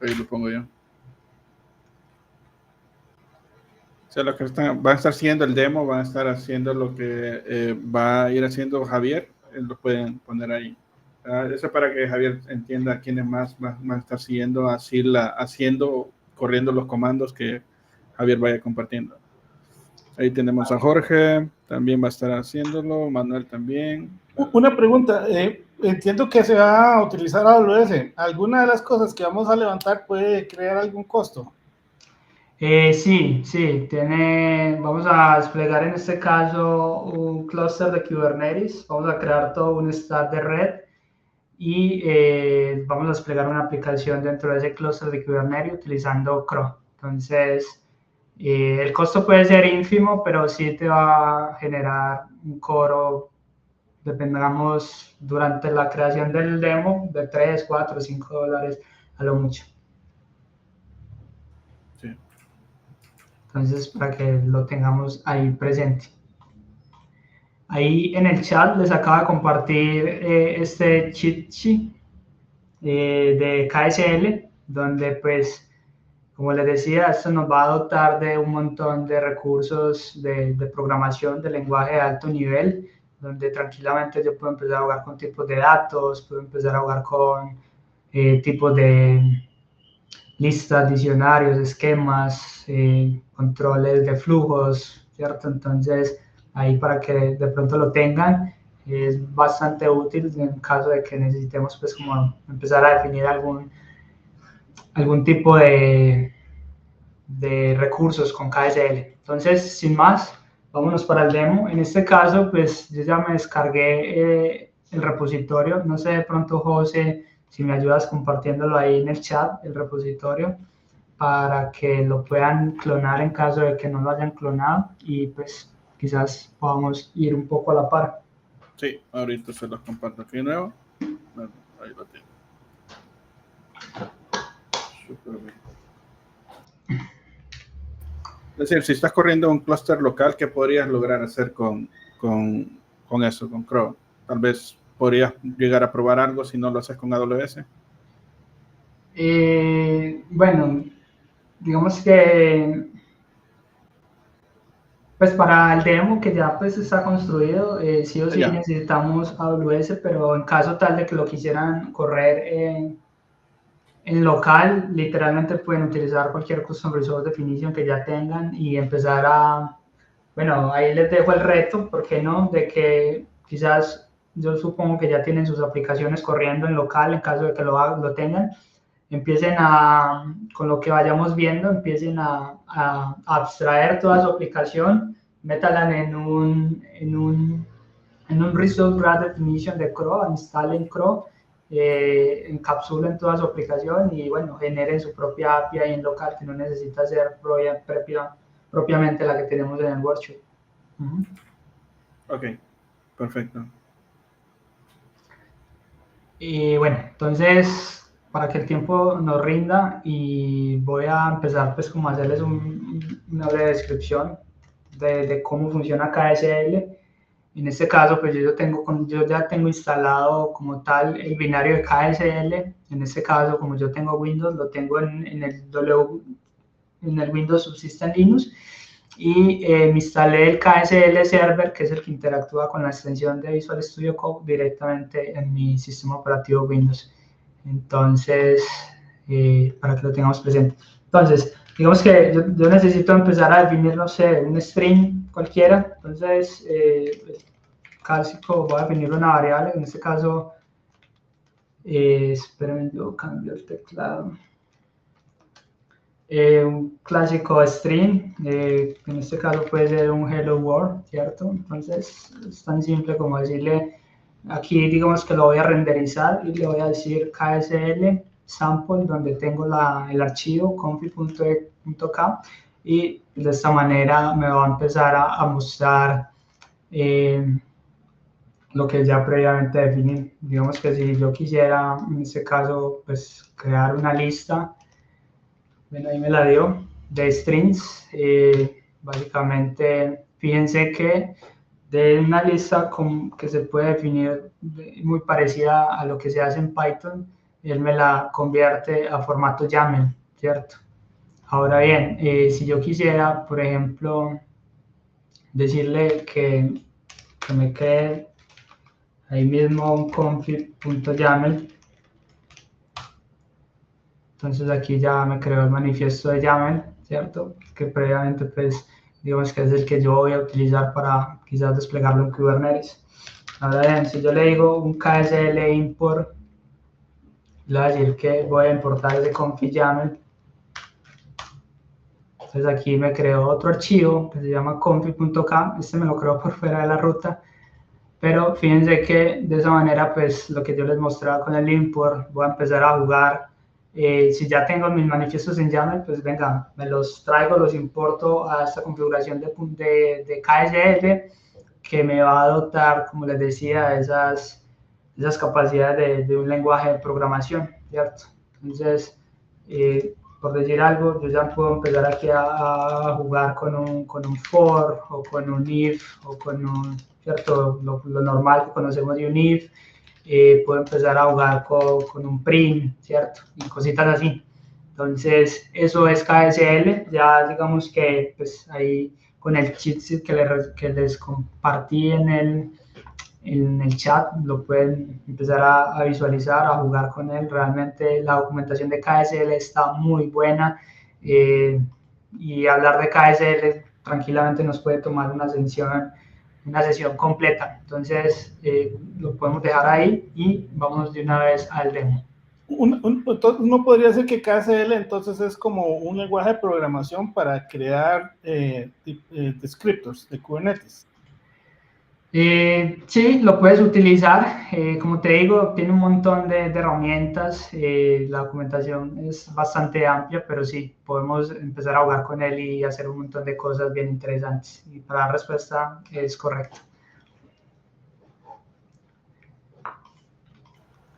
Ahí lo pongo yo. O sea, los que van a estar haciendo el demo, van a estar haciendo lo que va a ir haciendo Javier. Lo pueden poner ahí. Eso es para que Javier entienda quiénes más van a estar siguiendo, corriendo los comandos que Javier vaya compartiendo. Ahí tenemos a Jorge, también va a estar haciéndolo, Manuel también. Una pregunta, entiendo que se va a utilizar AWS. ¿Alguna de las cosas que vamos a levantar puede crear algún costo? Sí, vamos a desplegar en este caso un clúster de Kubernetes, vamos a crear todo un stack de red y vamos a desplegar una aplicación dentro de ese clúster de Kubernetes utilizando Crow. Entonces, el costo puede ser ínfimo, pero sí te va a generar un cobro, dependamos, durante la creación del demo, de 3, 4, 5 dólares a lo mucho. Sí. Entonces, para que lo tengamos ahí presente. Ahí en el chat les acabo de compartir este cheat sheet de KSL, donde pues, como les decía, esto nos va a dotar de un montón de recursos de programación de lenguaje de alto nivel, donde tranquilamente yo puedo empezar a jugar con tipos de datos, puedo empezar a jugar con tipos de listas, diccionarios, esquemas, controles de flujos, ¿cierto? Entonces, ahí para que de pronto lo tengan, es bastante útil en caso de que necesitemos pues como empezar a definir algún tipo de recursos con KSL. Entonces, sin más, vámonos para el demo. En este caso, pues yo ya me descargué el repositorio. No sé, de pronto, José, si me ayudas compartiéndolo ahí en el chat, el repositorio, para que lo puedan clonar en caso de que no lo hayan clonado y pues quizás podamos ir un poco a la par. Sí, ahorita se los comparto aquí de nuevo. Bueno, ahí lo tengo. Súper bien. Es decir, si estás corriendo un clúster local, ¿qué podrías lograr hacer con eso, con Crow? Tal vez podrías llegar a probar algo si no lo haces con AWS. Bueno, digamos que pues para el demo que ya pues está construido, sí o sí necesitamos AWS, pero en caso tal de que lo quisieran correr en local, literalmente pueden utilizar cualquier Custom Resource Definition que ya tengan y empezar bueno, ahí les dejo el reto, ¿por qué no? De que quizás yo supongo que ya tienen sus aplicaciones corriendo en local, en caso de que lo tengan, empiecen con lo que vayamos viendo, empiecen a abstraer toda su aplicación, métalan en un Result Graph Definition de Crow, instalen Crow, encapsulen toda su aplicación y bueno, generen su propia API ahí en local que no necesita ser propiamente la que tenemos en el workshop. Ujú. Ok, perfecto. Y bueno, entonces, para que el tiempo nos rinda, y voy a empezar pues como a hacerles una breve descripción de cómo funciona KSL. En este caso, pues yo ya tengo instalado como tal el binario de KSL. En este caso, como yo tengo Windows, lo tengo en el Windows Subsystem Linux, y me instalé el KSL Server, que es el que interactúa con la extensión de Visual Studio Code directamente en mi sistema operativo Windows. Entonces, para que lo tengamos presente. Entonces, digamos que yo necesito empezar a definir, no sé, un string cualquiera. Entonces, clásico, voy a definir una variable. En este caso, esperen, yo cambio el teclado. Un clásico string, en este caso puede ser un hello world, ¿cierto? Entonces es tan simple como decirle, aquí digamos que lo voy a renderizar y le voy a decir ksl sample, donde tengo el archivo config.k, y de esta manera me va a empezar a mostrar lo que ya previamente definí. Digamos que si yo quisiera, en este caso, pues crear una lista. Bueno, ahí me la dio, de strings. Básicamente, fíjense que de una lista que se puede definir muy parecida a lo que se hace en Python, él me la convierte a formato YAML, ¿cierto? Ahora bien, si yo quisiera, por ejemplo, decirle que me cree ahí mismo un config.yaml, entonces aquí ya me creó el manifiesto de YAML, ¿cierto? Que previamente, pues, digamos que es el que yo voy a utilizar para quizás desplegarlo en Kubernetes. Ahora bien, si yo le digo un ksl import, le voy a decir que voy a importar ese config YAML. Entonces aquí me creó otro archivo que se llama config.k, este me lo creó por fuera de la ruta, pero fíjense que de esa manera, pues, lo que yo les mostraba con el import, voy a empezar a jugar. Si ya tengo mis manifiestos en YAML, pues venga, me los traigo, los importo a esta configuración de KSL, que me va a dotar, como les decía, esas capacidades de un lenguaje de programación, ¿cierto? Entonces, por decir algo, yo ya puedo empezar aquí a jugar con un for, o con un if, o con un, ¿cierto? Lo normal que conocemos de un if. Puedo empezar a jugar con un print, ¿cierto? Y cositas así. Entonces, eso es KSL. Ya digamos que pues ahí con el cheat sheet que les compartí en el chat, lo pueden empezar a visualizar, a jugar con él. Realmente la documentación de KSL está muy buena, y hablar de KSL tranquilamente nos puede tomar una sesión completa. Entonces, lo podemos dejar ahí y vamos de una vez al demo. Entonces, uno podría decir que KSL entonces es como un lenguaje de programación para crear descriptors de Kubernetes. Sí, lo puedes utilizar. Como te digo, tiene un montón de herramientas. La documentación es bastante amplia, pero sí, podemos empezar a jugar con él y hacer un montón de cosas bien interesantes. Y para la respuesta es correcto.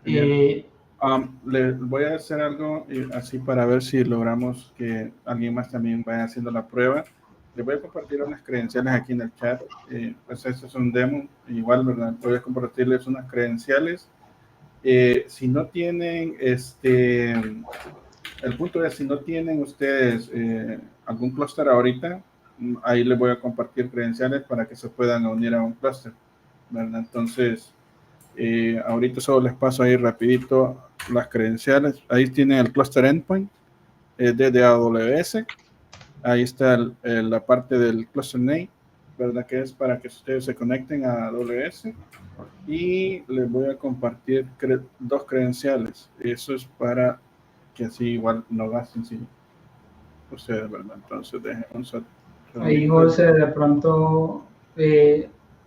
Les voy a hacer algo así para ver si logramos que alguien más también vaya haciendo la prueba. Les voy a compartir unas credenciales aquí en el chat. Pues esto es un demo, igual, ¿verdad? Voy a compartirles unas credenciales. Si no tienen, el punto es, si no tienen ustedes algún clúster ahorita, ahí les voy a compartir credenciales para que se puedan unir a un clúster, ¿verdad? Entonces, ahorita solo les paso ahí rapidito las credenciales. Ahí tienen el cluster endpoint de AWS. Ahí está la parte del cluster name, ¿verdad? Que es para que ustedes se conecten a AWS. Y les voy a compartir dos credenciales. Eso es para que así igual no gasten si ustedes, ¿verdad? Entonces dejen un Ahí, segundito. José, de pronto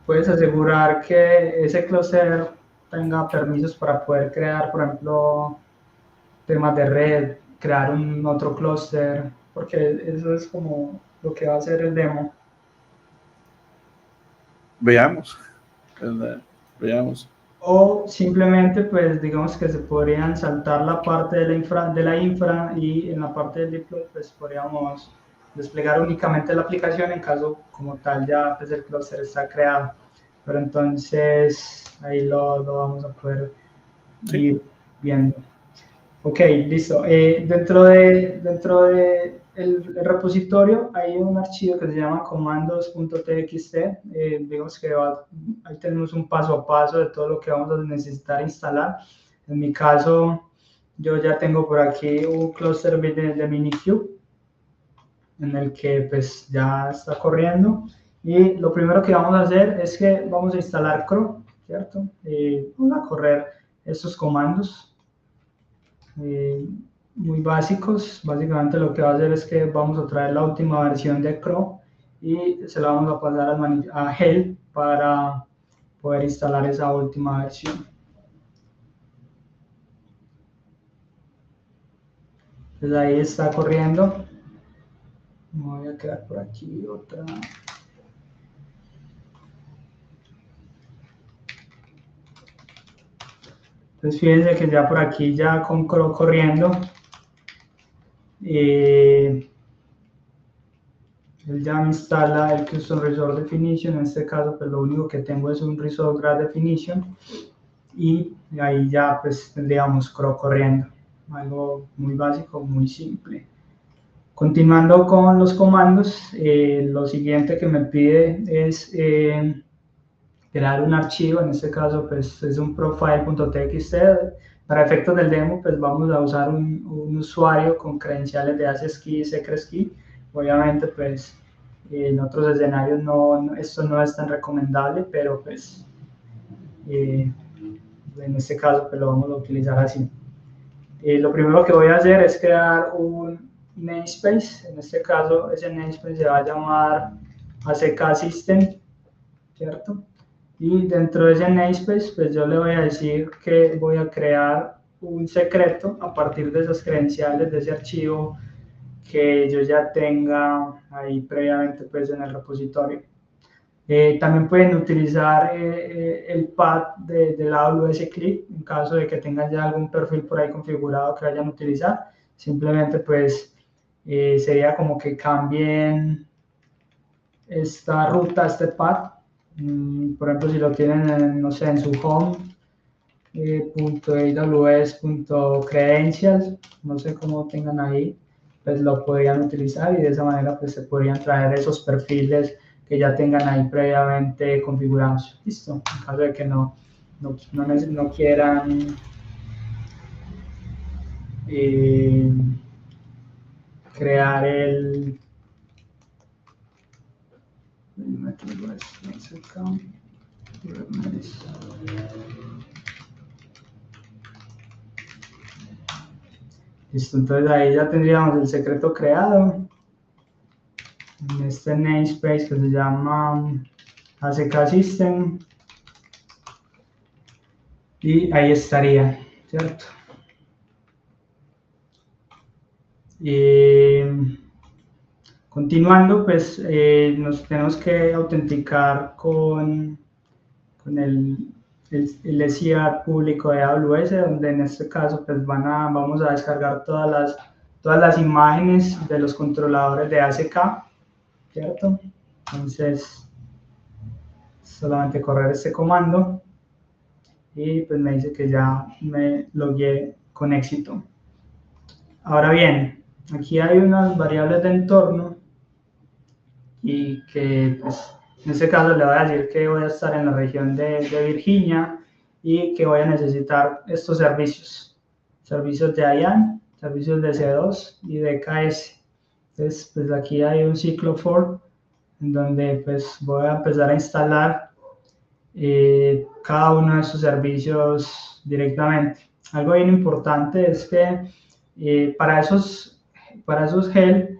puedes asegurar que ese clúster tenga permisos para poder crear, por ejemplo, temas de red, crear un otro clúster, porque eso es como lo que va a hacer el demo. Veamos, ¿verdad? Veamos. O simplemente, pues, digamos que se podrían saltar la parte de la infra y en la parte del deploy, pues, podríamos desplegar únicamente la aplicación en caso como tal ya pues, el clúster está creado. Pero entonces ahí lo vamos a poder ir viendo. Ok, listo. Dentro de el repositorio hay un archivo que se llama comandos.txt. Digamos que ahí tenemos un paso a paso de todo lo que vamos a necesitar instalar. En mi caso, yo ya tengo por aquí un clúster de Minikube en el que pues ya está corriendo. Y lo primero que vamos a hacer es que vamos a instalar cron, ¿cierto? Vamos a correr estos comandos. Muy básicos. Básicamente lo que va a hacer es que vamos a traer la última versión de cron y se la vamos a pasar a Helm para poder instalar esa última versión. Entonces ahí está corriendo. Me voy a quedar por aquí otra. Entonces fíjense que ya por aquí ya con cron corriendo. Él ya me instala el Custom Resource Definition. En este caso, pues lo único que tengo es un Resource Graph Definition. Y ahí ya pues tendríamos cron corriendo. Algo muy básico, muy simple. Continuando con los comandos, lo siguiente que me pide es crear un archivo. En este caso, pues es un profile.txt. Para efectos del demo, pues vamos a usar un usuario con credenciales de AccessKey y SecretsKey. Obviamente, pues en otros escenarios esto no es tan recomendable, pero pues en este caso pues lo vamos a utilizar así. Lo primero que voy a hacer es crear un namespace. En este caso, ese namespace se va a llamar ACK System, ¿cierto? Y dentro de ese namespace, pues yo le voy a decir que voy a crear un secreto a partir de esas credenciales de ese archivo que yo ya tenga ahí previamente pues en el repositorio. También pueden utilizar el path del AWS Clip en caso de que tengan ya algún perfil por ahí configurado que vayan a utilizar. Simplemente pues sería como que cambien esta ruta, este path. Por ejemplo, si lo tienen en, no sé, en su home, .aws.credentials, no sé cómo tengan ahí, pues lo podrían utilizar y de esa manera pues se podrían traer esos perfiles que ya tengan ahí previamente configurados. Listo, en caso de que no quieran crear el listo, entonces ahí ya tendríamos el secreto creado en este namespace que se llama ACK System y ahí estaría, ¿cierto? Continuando, pues nos tenemos que autenticar con el SIA público de AWS, donde en este caso pues vamos a descargar todas las imágenes de los controladores de ACK, ¿cierto? Entonces, solamente correr este comando y pues me dice que ya me logué con éxito. Ahora bien, aquí hay unas variables de entorno y que pues en este caso le voy a decir que voy a estar en la región de Virginia y que voy a necesitar estos servicios de IAM, servicios de C2 y de KS. Entonces pues aquí hay un ciclo for en donde pues voy a empezar a instalar cada uno de estos servicios directamente. Algo bien importante es que para esos help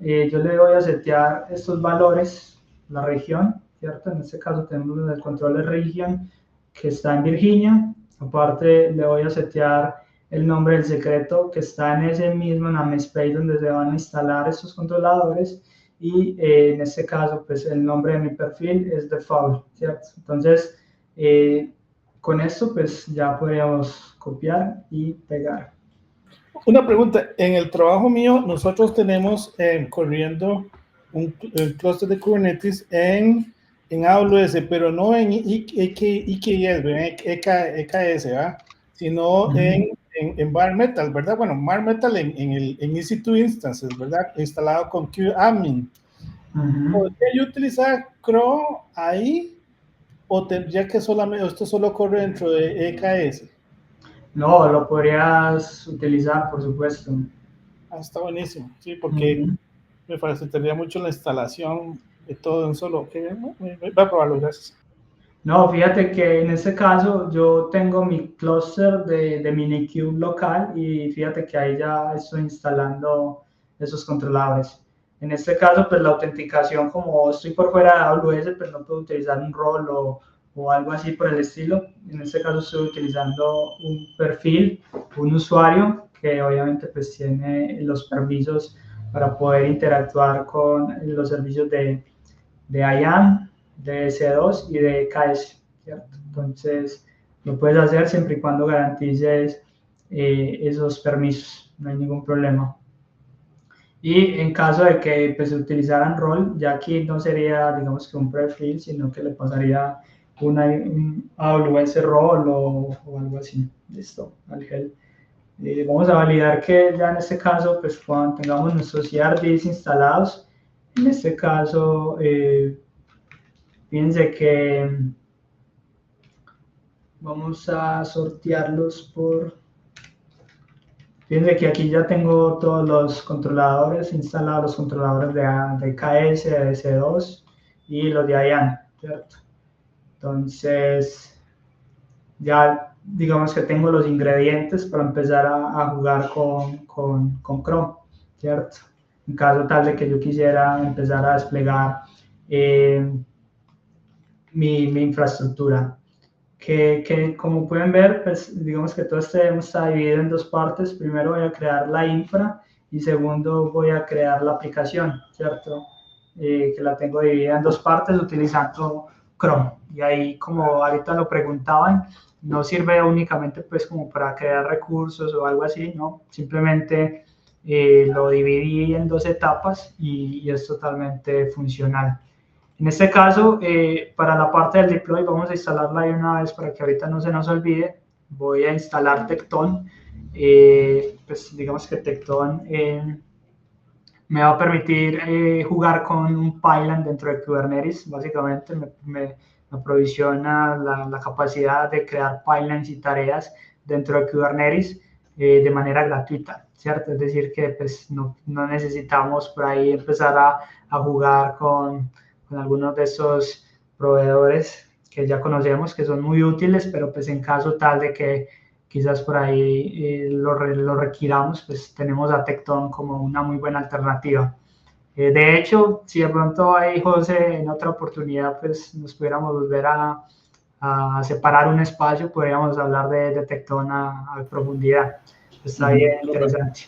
yo le voy a setear estos valores, la región, ¿cierto? En este caso tenemos el control de región que está en Virginia. Aparte le voy a setear el nombre del secreto que está en ese mismo namespace donde se van a instalar estos controladores y en este caso, pues el nombre de mi perfil es default, ¿cierto? Entonces, con esto, pues ya podríamos copiar y pegar. Una pregunta, en el trabajo mío, nosotros tenemos corriendo un clúster de Kubernetes en AWS, pero no en EKS, ¿verdad? Sino en Bare Metal, ¿verdad? Bueno, Bare Metal en EC2 Instances, ¿verdad? Instalado con QAdmin. ¿Podría yo utilizar CRO ahí o tendría que solamente, esto solo corre dentro de EKS? No, lo podrías utilizar, por supuesto. Está buenísimo, sí, porque me facilitaría mucho la instalación de todo en solo. Okay, voy a probarlo, gracias. No, fíjate que en este caso yo tengo mi clúster de Minikube local y fíjate que ahí ya estoy instalando esos controladores. En este caso, pues la autenticación, como estoy por fuera de AWS, pues no puedo utilizar un rol o algo así por el estilo. En este caso estoy utilizando un perfil, un usuario que obviamente pues tiene los permisos para poder interactuar con los servicios de IAM, de EC2 y de EKS, ¿cierto? Entonces, lo puedes hacer siempre y cuando garantices esos permisos, no hay ningún problema. Y en caso de que pues, utilizaran rol, ya aquí no sería, digamos que un perfil, sino que le pasaría un AWS rol o algo así. Listo, al gel. Vamos a validar que ya en este caso, pues cuando tengamos nuestros CRDs instalados, en este caso, fíjense que vamos a sortearlos por... Fíjense que aquí ya tengo todos los controladores instalados, los controladores de KS, de EC2 y los de IAM, ¿cierto? Entonces, ya digamos que tengo los ingredientes para empezar a jugar con Chrome, ¿cierto? En caso tal de que yo quisiera empezar a desplegar mi infraestructura. Que como pueden ver, pues digamos que todo este demo está dividido en dos partes. Primero voy a crear la infra y segundo voy a crear la aplicación, ¿cierto? Que la tengo dividida en dos partes utilizando Chrome. Y ahí, como ahorita lo preguntaban, no sirve únicamente pues como para crear recursos o algo así, ¿no? Simplemente lo dividí en dos etapas y es totalmente funcional. En este caso, para la parte del deploy, vamos a instalarla de una vez para que ahorita no se nos olvide. Voy a instalar Tekton. Pues digamos que Tekton me va a permitir jugar con un pipeline dentro de Kubernetes. Básicamente me provisiona la capacidad de crear pipelines y tareas dentro de Kubernetes de manera gratuita, ¿cierto? Es decir, que pues, no necesitamos por ahí empezar a jugar con algunos de esos proveedores que ya conocemos, que son muy útiles, pero pues en caso tal de que quizás por ahí lo requiramos, pues tenemos a Tekton como una muy buena alternativa. De hecho, si de pronto ahí, José, en otra oportunidad, pues nos pudiéramos volver a separar un espacio, podríamos hablar de Tekton a profundidad. Está bien interesante.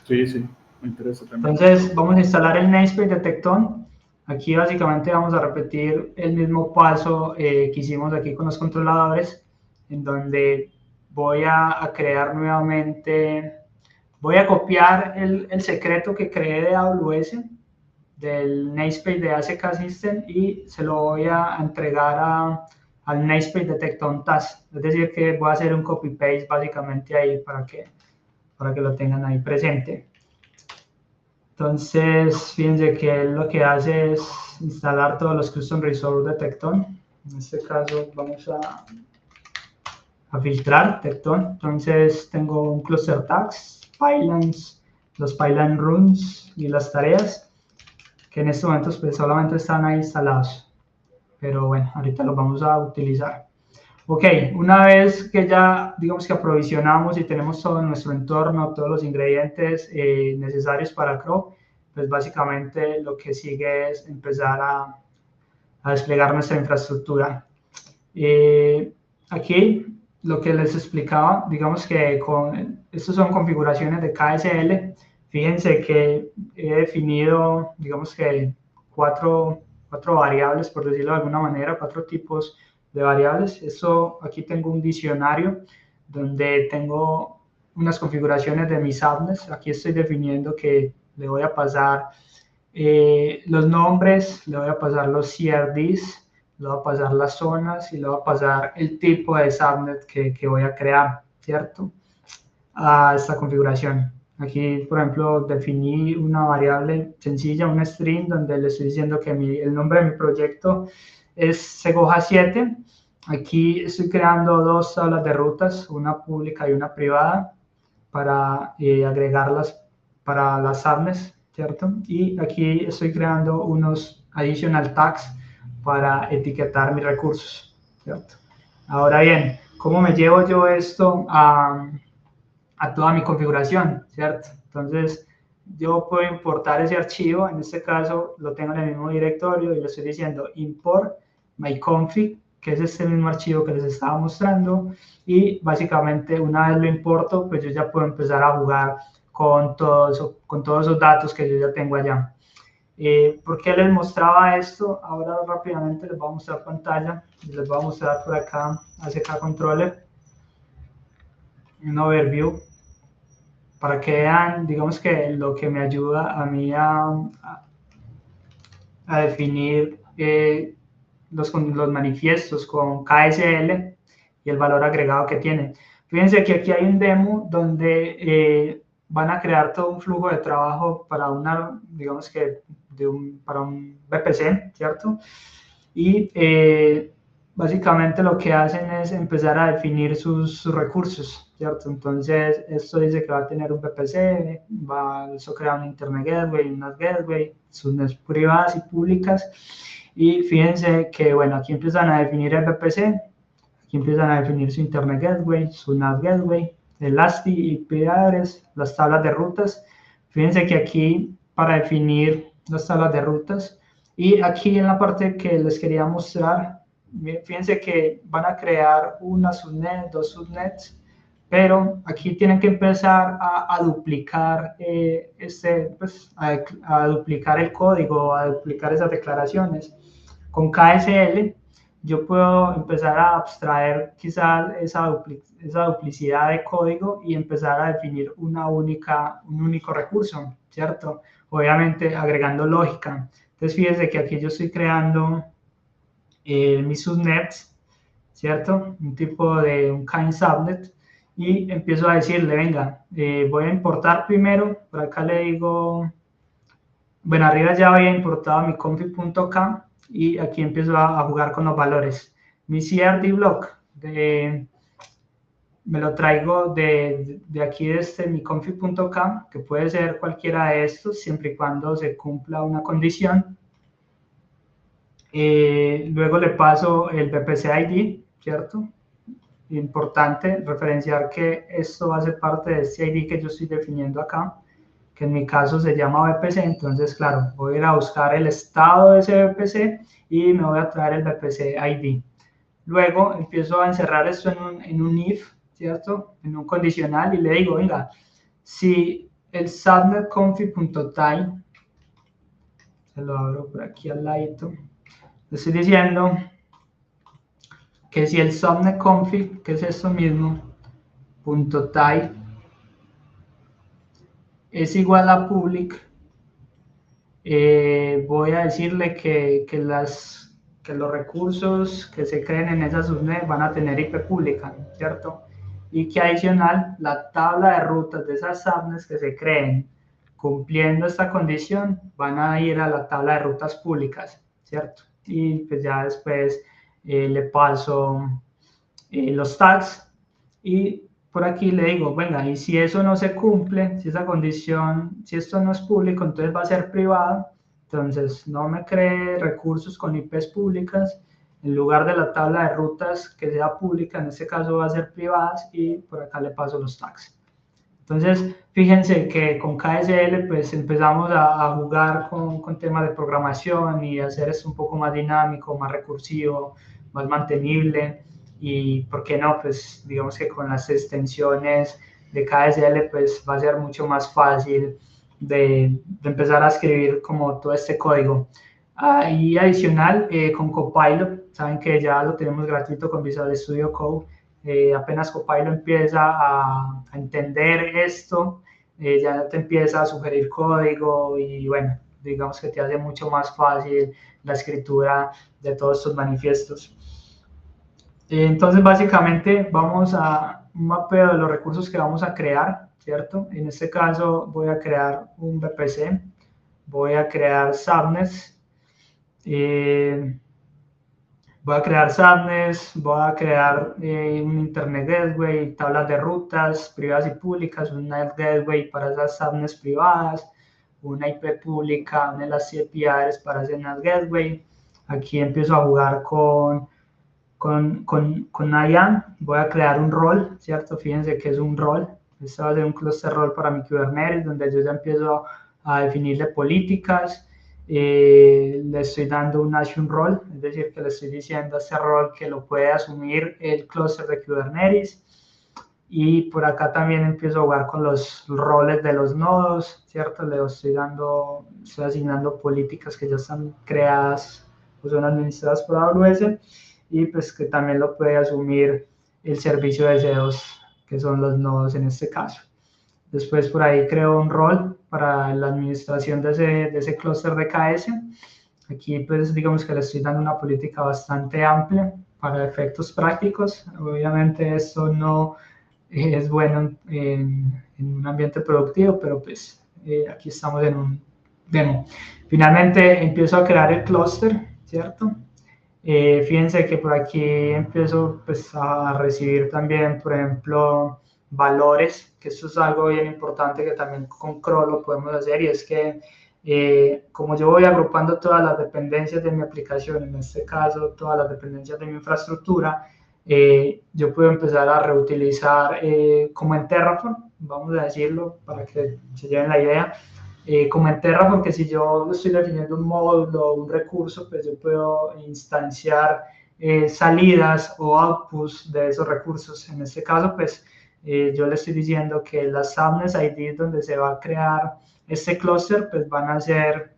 Sí, sí, me interesa también. Entonces, vamos a instalar el namespace de Tekton. Aquí básicamente vamos a repetir el mismo paso que hicimos aquí con los controladores, en donde voy a crear nuevamente, voy a copiar el secreto que creé de AWS, del namespace de ACK System, y se lo voy a entregar al namespace de Tekton Task. Es decir, que voy a hacer un copy-paste básicamente ahí para que lo tengan ahí presente. Entonces, fíjense que lo que hace es instalar todos los custom resources de Tekton. En este caso vamos a filtrar Tekton. Entonces tengo un cluster tags, pipelines, los pipeline runs y las tareas, que en estos momentos pues solamente están ahí instalados. Pero bueno, ahorita los vamos a utilizar. Ok, una vez que ya digamos que aprovisionamos y tenemos todo en nuestro entorno, todos los ingredientes necesarios para CRO, pues básicamente lo que sigue es empezar a desplegar nuestra infraestructura. Aquí lo que les explicaba, digamos que estas son configuraciones de KSL, Fíjense que he definido, digamos que cuatro variables, por decirlo de alguna manera, 4 tipos de variables. Eso, aquí tengo un diccionario donde tengo unas configuraciones de mis subnets. Aquí estoy definiendo que le voy a pasar los nombres, le voy a pasar los CRDs, le voy a pasar las zonas y le voy a pasar el tipo de subnet que voy a crear, ¿cierto? A esta configuración. Aquí, por ejemplo, definí una variable sencilla, un string, donde le estoy diciendo que el nombre de mi proyecto es Segoja 7. Aquí estoy creando 2 tablas de rutas, una pública y una privada, para agregarlas para las subnets, ¿cierto? Y aquí estoy creando unos additional tags para etiquetar mis recursos, ¿cierto? Ahora bien, ¿cómo me llevo yo esto a toda mi configuración, ¿cierto? Entonces, yo puedo importar ese archivo, en este caso lo tengo en el mismo directorio y le estoy diciendo import myconfig, que es este mismo archivo que les estaba mostrando, y básicamente una vez lo importo, pues yo ya puedo empezar a jugar con todos esos datos que yo ya tengo allá. ¿Por qué les mostraba esto? Ahora rápidamente les voy a mostrar pantalla, y les voy a mostrar por acá ACK Controller, un overview, para que vean, digamos que lo que me ayuda a mí a definir los manifiestos con KSL y el valor agregado que tiene. Fíjense que aquí hay un demo donde van a crear todo un flujo de trabajo para digamos que para un VPC, ¿cierto? Y básicamente lo que hacen es empezar a definir sus recursos, ¿cierto? Entonces, esto dice que va a tener un VPC, eso crea un Internet Gateway, unas Gateway, sus NETs privadas y públicas. Y fíjense que, bueno, aquí empiezan a definir el VPC, aquí empiezan a definir su Internet Gateway, su NAT Gateway, el ASCII, IP address, las tablas de rutas. Fíjense que aquí, para definir las tablas de rutas, y aquí en la parte que les quería mostrar, fíjense que van a crear una subnet, 2 subnets, pero aquí tienen que empezar a duplicar a duplicar el código, a duplicar esas declaraciones. Con KSL yo puedo empezar a abstraer quizás esa duplicidad de código y empezar a definir un único recurso, ¿cierto? Obviamente agregando lógica. Entonces fíjense que aquí yo estoy creando mis subnets, ¿cierto? Un tipo de un kind subnet, y empiezo a decirle, venga, voy a importar primero, por acá le digo, bueno, arriba ya había importado mi config.k y aquí empiezo a jugar con los valores. Mi CRD block, me lo traigo de aquí desde mi config.k, que puede ser cualquiera de estos, siempre y cuando se cumpla una condición. Luego le paso el VPC ID, ¿cierto? Importante referenciar que esto va a ser parte de este ID que yo estoy definiendo acá, que en mi caso se llama VPC. Entonces, claro, voy a ir a buscar el estado de ese VPC y me voy a traer el VPC ID. Luego empiezo a encerrar esto en un if, ¿cierto? En un condicional, y le digo, venga, si el subnet-config.type, se lo abro por aquí al ladito, le estoy diciendo que si el subnet config, que es esto mismo, .type es igual a public, voy a decirle que los recursos que se creen en esa subnet van a tener IP pública, ¿cierto? Y que adicional, la tabla de rutas de esas subnets que se creen cumpliendo esta condición van a ir a la tabla de rutas públicas, ¿cierto? Y pues ya después le paso los tags, y por aquí le digo, venga, y si eso no se cumple, si esa condición, si esto no es público, entonces va a ser privado. Entonces no me cree recursos con IPs públicas, en lugar de la tabla de rutas que sea pública, en este caso va a ser privadas, y por acá le paso los tags. Entonces, fíjense que con KSL pues empezamos a jugar con temas de programación y hacer esto un poco más dinámico, más recursivo, más mantenible. Y por qué no, pues digamos que con las extensiones de KSL pues va a ser mucho más fácil de empezar a escribir como todo este código. Y adicional, con Copilot, saben que ya lo tenemos gratuito con Visual Studio Code. Apenas Copilot empieza a entender esto, ya te empieza a sugerir código y bueno, digamos que te hace mucho más fácil la escritura de todos estos manifiestos. Entonces, básicamente, vamos a un mapeo de los recursos que vamos a crear, ¿cierto? En este caso, voy a crear un VPC, voy a crear subnets, voy a crear subnets, voy a crear un Internet Gateway, tablas de rutas privadas y públicas, un Net Gateway para esas subnets privadas, una IP pública, un Elastic APIs para ese Net Gateway. Aquí empiezo a jugar con IAM, voy a crear un rol, ¿cierto? Fíjense que es un rol. Este va a ser un cluster role para mi Kubernetes, donde yo ya empiezo a definirle políticas. Le estoy dando un assume role, es decir, que le estoy diciendo a este rol que lo puede asumir el cluster de Kubernetes. Y por acá también empiezo a jugar con los roles de los nodos, ¿cierto? Le estoy asignando políticas que ya están creadas o son administradas por AWS y pues que también lo puede asumir el servicio de EC2, que son los nodos en este caso. Después por ahí creo un rol para la administración de ese clúster de KS. Aquí pues digamos que le estoy dando una política bastante amplia para efectos prácticos. Obviamente esto no es bueno en un ambiente productivo, pero pues aquí estamos en un demo. Finalmente empiezo a crear el clúster, ¿cierto? Fíjense que por aquí empiezo pues, a recibir también, por ejemplo, valores, que esto es algo bien importante que también con CRO lo podemos hacer, y es que como yo voy agrupando todas las dependencias de mi aplicación, en este caso todas las dependencias de mi infraestructura, yo puedo empezar a reutilizar como en Terraform, vamos a decirlo para que se lleven la idea, como en Terraform, que si yo estoy definiendo un módulo o un recurso, pues yo puedo instanciar salidas o outputs de esos recursos. En este caso, pues yo le estoy diciendo que las subnets ID donde se va a crear este clúster, pues van a ser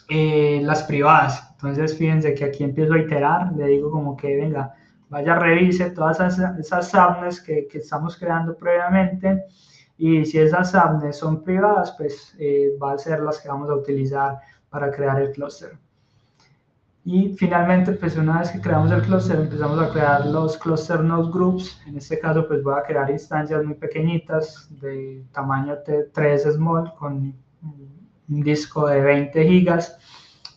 las privadas. Entonces, fíjense que aquí empiezo a iterar, le digo como que venga, vaya, revise todas esas subnets que estamos creando previamente, y si esas subnets son privadas, pues va a ser las que vamos a utilizar para crear el clúster. Y finalmente, pues una vez que creamos el clúster, empezamos a crear los cluster node groups. En este caso, pues voy a crear instancias muy pequeñitas de tamaño 3 small con un disco de 20 gigas.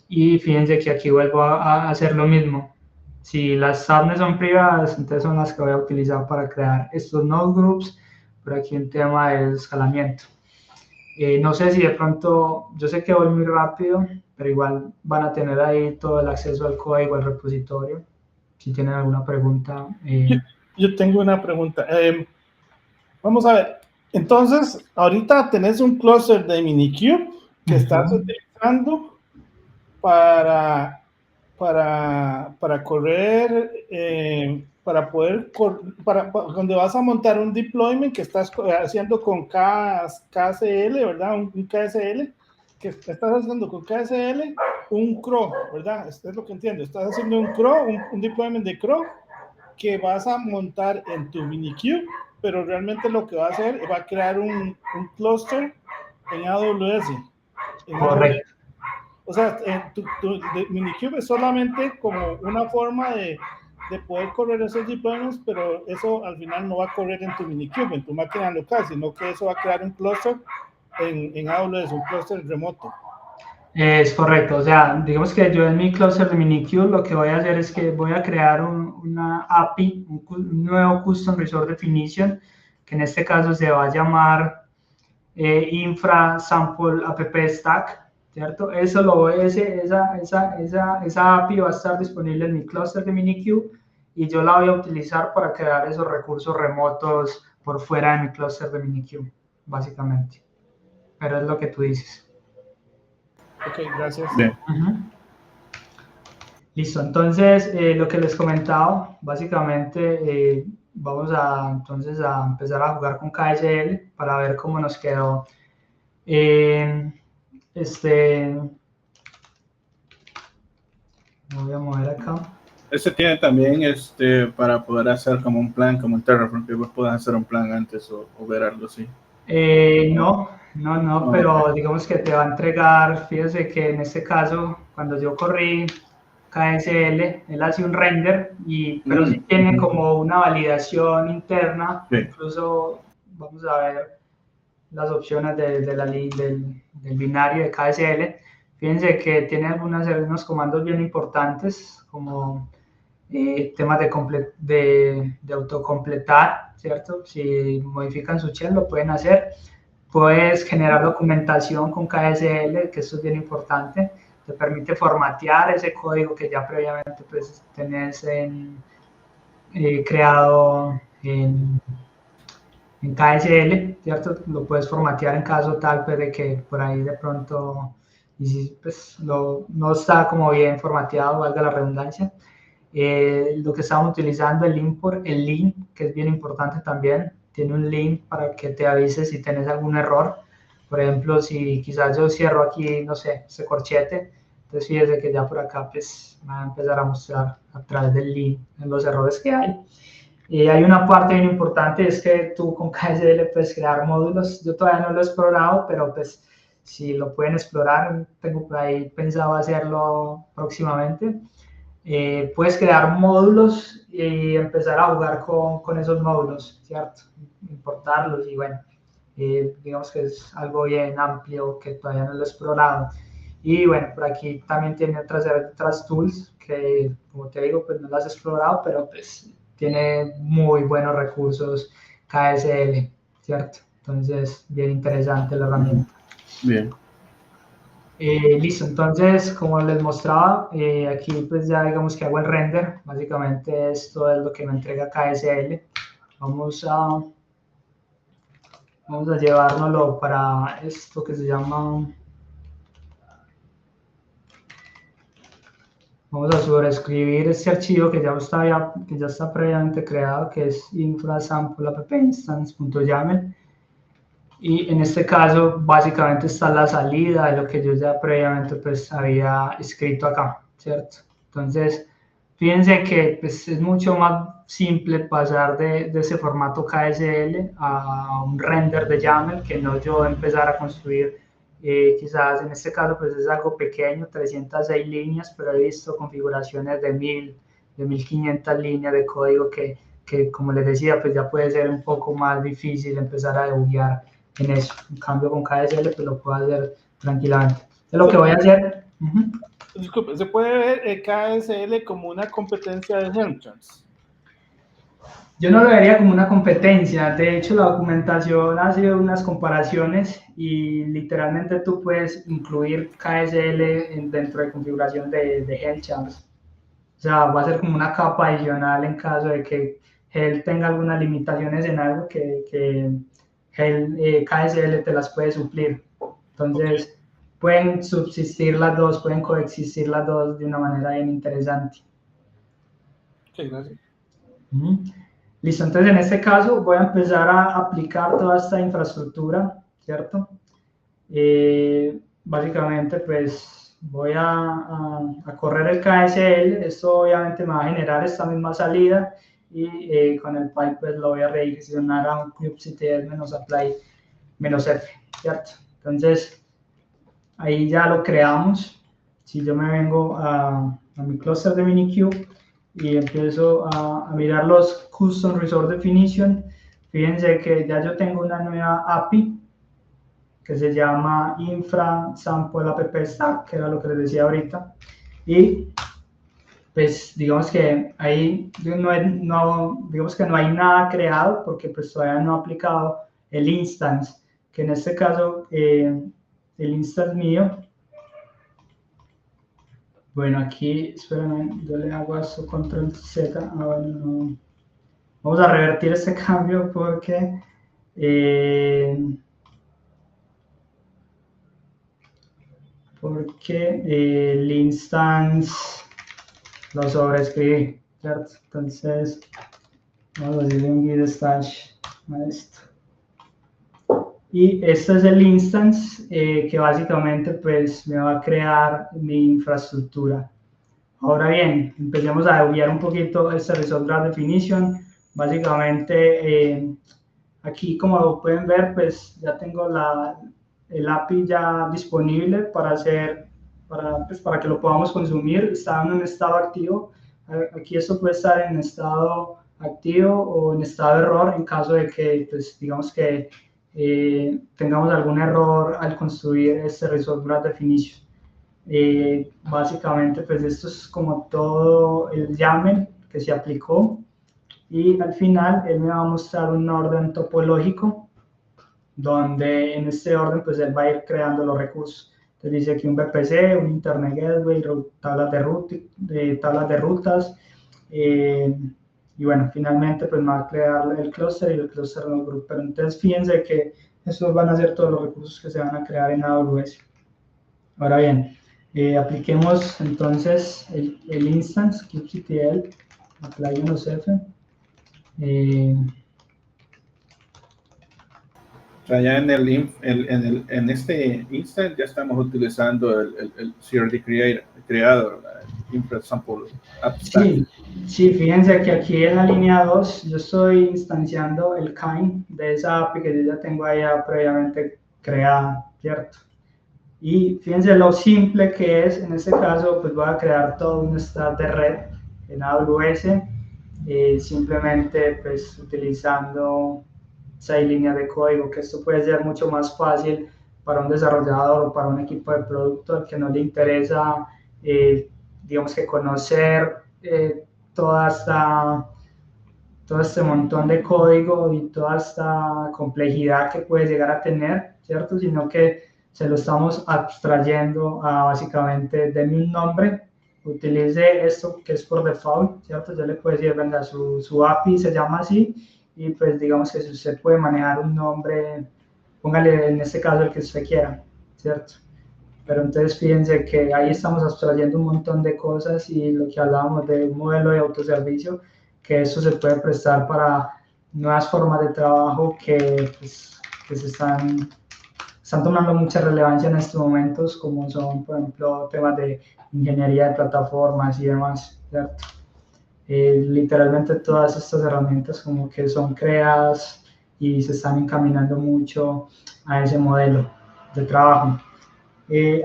Y fíjense que aquí vuelvo a hacer lo mismo. Si las subnets son privadas, entonces son las que voy a utilizar para crear estos node groups. Por aquí un tema de escalamiento. No sé si de pronto, yo sé que voy muy rápido, pero igual van a tener ahí todo el acceso al código, al repositorio. Si tienen alguna pregunta. Yo tengo una pregunta. Vamos a ver. Entonces, ahorita tenés un clúster de Minikube que estás utilizando para correr, para poder, donde vas a montar un deployment que estás haciendo con KSL, ¿verdad? Un KSL, que estás haciendo con KSL, un CRO, ¿verdad? Esto es lo que entiendo. Estás haciendo un CRO, un deployment de CRO que vas a montar en tu Minikube, pero realmente lo que va a hacer va a crear un clúster en AWS. Correcto. O sea, tu Minikube es solamente como una forma de poder correr esos deployments, pero eso al final no va a correr en tu Minikube, en tu máquina local, sino que eso va a crear un cluster en AWS, un cluster remoto. Es correcto, o sea, digamos que yo en mi cluster de Minikube lo que voy a hacer es que voy a crear una API, un nuevo Custom Resource Definition, que en este caso se va a llamar Infra Sample App Stack, ¿cierto? Esa API va a estar disponible en mi cluster de Minikube y yo la voy a utilizar para crear esos recursos remotos por fuera de mi cluster de Minikube, básicamente. Pero es lo que tú dices. Ok, gracias. Listo, entonces lo que les comentaba, básicamente vamos entonces a empezar a jugar con KSL para ver cómo nos quedó Voy a mover acá. Ese tiene también para poder hacer como un plan, como en Terraform, que vos puedas hacer un plan antes o ver algo así. No, pero Okay. digamos que te va a entregar, fíjese que en este caso, cuando yo corrí KSL, él hace un render, pero sí tiene como una validación interna, Sí. incluso vamos a ver las opciones del binario de KSL. Fíjense que tiene unos comandos bien importantes, como temas de autocompletar, ¿cierto? Si modifican su shell lo pueden hacer. Puedes generar documentación con KSL, que esto es bien importante. Te permite formatear ese código que ya previamente pues, tenés creado en KSL, ¿cierto? Lo puedes formatear en caso tal pues, de que por ahí de pronto pues, no está como bien formateado, valga la redundancia. Lo que estamos utilizando, el link, que es bien importante también, tiene un link para que te avise si tienes algún error. Por ejemplo, si quizás yo cierro aquí, no sé, ese corchete, entonces fíjese que ya por acá pues va a empezar a mostrar a través del link los errores que hay. Y hay una parte bien importante, es que tú con KSL puedes crear módulos. Yo todavía no lo he explorado, pero pues si lo pueden explorar, tengo por ahí pensado hacerlo próximamente. Puedes crear módulos y empezar a jugar con esos módulos, ¿cierto? Importarlos y bueno, digamos que es algo bien amplio que todavía no lo he explorado. Y bueno, por aquí también tiene otras tools que, como te digo, pues no las he explorado, pero pues tiene muy buenos recursos KSL, ¿cierto? Entonces, bien interesante la herramienta. Bien. Listo, entonces, como les mostraba, aquí pues ya digamos que hago el render. Básicamente esto es lo que me entrega KSL. Vamos a llevárnoslo para esto que se llama... Vamos a sobreescribir este archivo que ya está previamente creado, que es infrasample.app-instance.yaml. Y en este caso, básicamente está la salida de lo que yo ya previamente pues había escrito acá, ¿cierto? Entonces, fíjense que pues, es mucho más simple pasar de ese formato KSL a un render de YAML que no yo empezar a construir. Quizás en este caso pues es algo pequeño, 306 líneas, pero he visto configuraciones de 1000, de 1500 líneas de código que como les decía, pues ya puede ser un poco más difícil empezar a debuguear en eso. En cambio con KSL pues lo puedo hacer tranquilamente. Entonces, lo que voy a hacer... Disculpe, ¿se puede ver el KSL como una competencia de Helm charts? Yo no lo vería como una competencia. De hecho, la documentación hace unas comparaciones y literalmente tú puedes incluir KSL dentro de configuración de Helm charts. O sea, va a ser como una capa adicional en caso de que Helm tenga algunas limitaciones en algo que KSL te las puede suplir. Entonces, pueden subsistir las dos, pueden coexistir las dos de una manera bien interesante. Ok, gracias. Listo, entonces en este caso voy a empezar a aplicar toda esta infraestructura, ¿cierto? Básicamente, pues voy a correr el KSL, esto obviamente me va a generar esta misma salida y con el pipe pues lo voy a redireccionar a un kubectl-apply -f, ¿cierto? Entonces, ahí ya lo creamos. Si yo me vengo a mi cluster de Minikube y empiezo a mirar los Custom Resource Definition, fíjense que ya yo tengo una nueva API que se llama infra sample app stack, que era lo que les decía ahorita, y pues digamos que ahí digamos que no hay nada creado porque pues todavía no he aplicado el instance, que en este caso el instance mío, bueno, aquí, espérame, yo le hago esto, control Z, bueno, no. Vamos a revertir este cambio porque el instance lo sobreescribí, ¿cierto? Entonces, vamos a decirle un git stash a esto. Y este es el instance que básicamente pues me va a crear mi infraestructura. Ahora bien, empecemos a obviar un poquito este Result Graph Definition. Básicamente, aquí como pueden ver, pues ya tengo el API ya disponible para que lo podamos consumir. Está en un estado activo. Aquí esto puede estar en estado activo o en estado de error en caso de que, pues, digamos que tengamos algún error al construir este Result Graph Definition. Básicamente, pues esto es como todo el YAML que se aplicó, y al final él me va a mostrar un orden topológico donde en este orden pues él va a ir creando los recursos. Entonces dice aquí un VPC, un Internet Gateway, tablas de rutas, y bueno, finalmente pues me va a crear el clúster y el clúster no group. Pero entonces fíjense que estos van a ser todos los recursos que se van a crear en AWS. Ahora bien, apliquemos entonces el instance kubectl apply-f. O sea, ya en este instance ya estamos utilizando el CRD creado, Infra Sample Abstract. Sí, fíjense que aquí en la línea 2 yo estoy instanciando el kind de esa API que yo ya tengo ahí previamente creada, ¿cierto? Y fíjense lo simple que es, en este caso pues voy a crear todo un stack de red en AWS, simplemente pues utilizando 6 líneas de código, que esto puede ser mucho más fácil para un desarrollador o para un equipo de producto al que no le interesa, digamos que conocer todo este montón de código y toda esta complejidad que puede llegar a tener, ¿cierto? Sino que se lo estamos abstrayendo a básicamente, denme un nombre, utilice esto que es por default, ¿cierto? Yo le puedo decir, venga, su API se llama así, y pues digamos que si usted puede manejar un nombre, póngale en este caso el que usted quiera, ¿cierto? Pero entonces fíjense que ahí estamos abstrayendo un montón de cosas, y lo que hablábamos de un modelo de autoservicio, que eso se puede prestar para nuevas formas de trabajo que, pues, que se están tomando mucha relevancia en estos momentos, como son, por ejemplo, temas de ingeniería de plataformas y demás, ¿cierto? Literalmente todas estas herramientas como que son creadas y se están encaminando mucho a ese modelo de trabajo.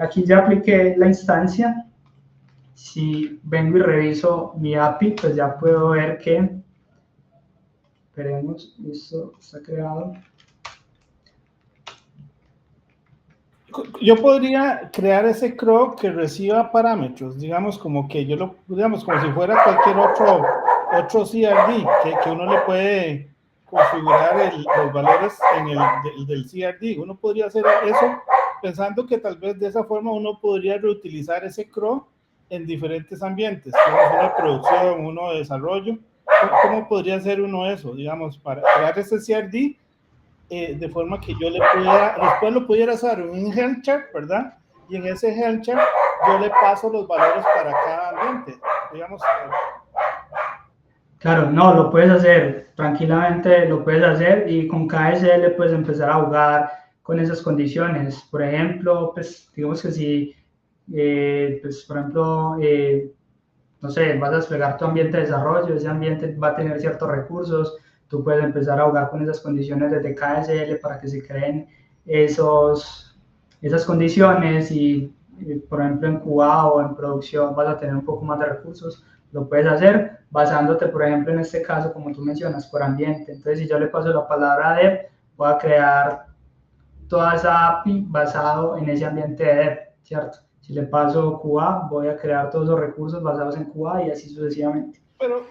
Aquí ya apliqué la instancia. Si vengo y reviso mi API, pues ya puedo ver que, esperemos, esto está creado. Yo podría crear ese CRO que reciba parámetros, digamos como que yo lo, digamos como si fuera cualquier otro CRD, que uno le puede configurar los valores en del CRD. Uno podría hacer eso pensando que tal vez de esa forma uno podría reutilizar ese CRO en diferentes ambientes, uno de producción, uno de desarrollo. ¿Cómo podría hacer uno eso, digamos, para crear ese CRD? De forma que yo después lo pudiera hacer en un Helm chart, ¿verdad? Y en ese Helm chart yo le paso los valores para cada ambiente, digamos. Claro, no, lo puedes hacer, tranquilamente lo puedes hacer, y con KSL puedes empezar a jugar con esas condiciones. Por ejemplo, pues digamos que si, pues por ejemplo, no sé, vas a desplegar tu ambiente de desarrollo, ese ambiente va a tener ciertos recursos, tú puedes empezar a jugar con esas condiciones desde KSL para que se creen esas condiciones, y por ejemplo en QA o en producción vas a tener un poco más de recursos. Lo puedes hacer basándote, por ejemplo, en este caso, como tú mencionas, por ambiente. Entonces, si yo le paso la palabra dev, voy a crear toda esa API basado en ese ambiente de dev, ¿cierto? Si le paso QA, voy a crear todos los recursos basados en QA y así sucesivamente.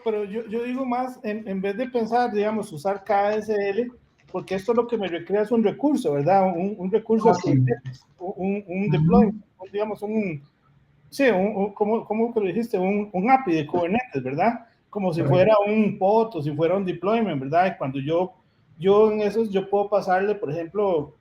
Pero yo digo más, en vez de pensar, digamos, usar KSL, porque esto lo que me recrea es un recurso, ¿verdad? Un recurso, un deployment, digamos, ¿cómo que lo dijiste? Un API de Kubernetes, ¿verdad? Como si fuera un pod o si fuera un deployment, ¿verdad? Y cuando yo en esos, yo puedo pasarle, por ejemplo,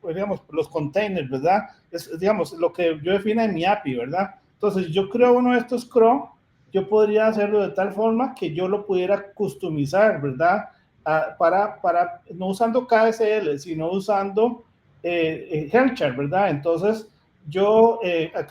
digamos, los containers, ¿verdad? Es, digamos, lo que yo defina en mi API, ¿verdad? Entonces, yo creo uno de estos CRO, yo podría hacerlo de tal forma que yo lo pudiera customizar, ¿verdad? no usando KSL, sino usando Helm chart, ¿verdad? Entonces, yo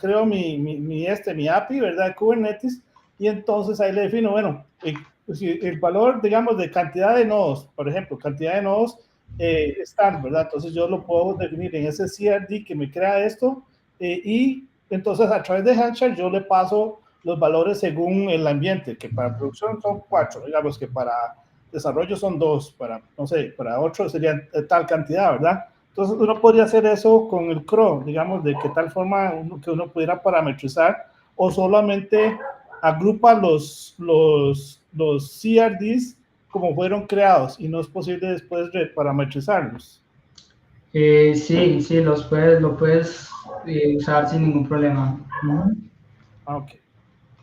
creo mi API, ¿verdad? Kubernetes, y entonces ahí le defino, bueno, el valor, digamos, de cantidad de nodos, por ejemplo, cantidad de nodos están, ¿verdad? Entonces yo lo puedo definir en ese CRD que me crea esto, y entonces a través de Helm chart yo le paso los valores según el ambiente, que para producción son 4, digamos que para desarrollo son 2, para, no sé, para 8 sería tal cantidad, ¿verdad? Entonces uno podría hacer eso con el CRO, digamos, de que tal forma que uno pudiera parametrizar, o solamente agrupa los CRDs como fueron creados y no es posible después reparametrizarlos. Sí, sí, lo puedes usar sin ningún problema. Ok.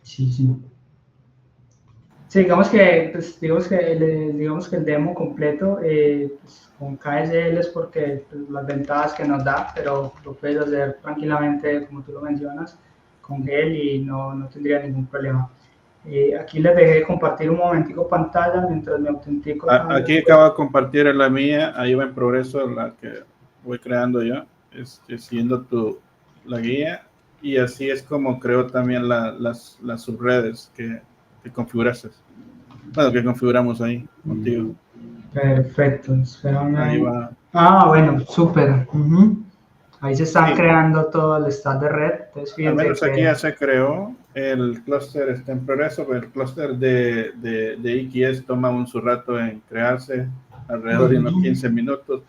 Sí, sí. Sí, pues, digamos que el demo completo pues, con KSL es porque pues, las ventajas que nos da, pero lo puedes hacer tranquilamente, como tú lo mencionas, con Gel y no tendría ningún problema. Aquí les dejé compartir un momentico pantalla mientras me autentico. Aquí acabo de compartir la mía, ahí va en progreso la que voy creando yo, siguiendo la guía, y así es como creo también las subredes que configuraste. Bueno, que configuramos ahí contigo. Perfecto, espérame. Ahí va. Bueno, súper. Ahí se está creando todo el stack de red. Entonces, al menos aquí ya se creó, el clúster está en progreso, pero el clúster de EKS toma su rato en crearse, alrededor de unos 15 minutos,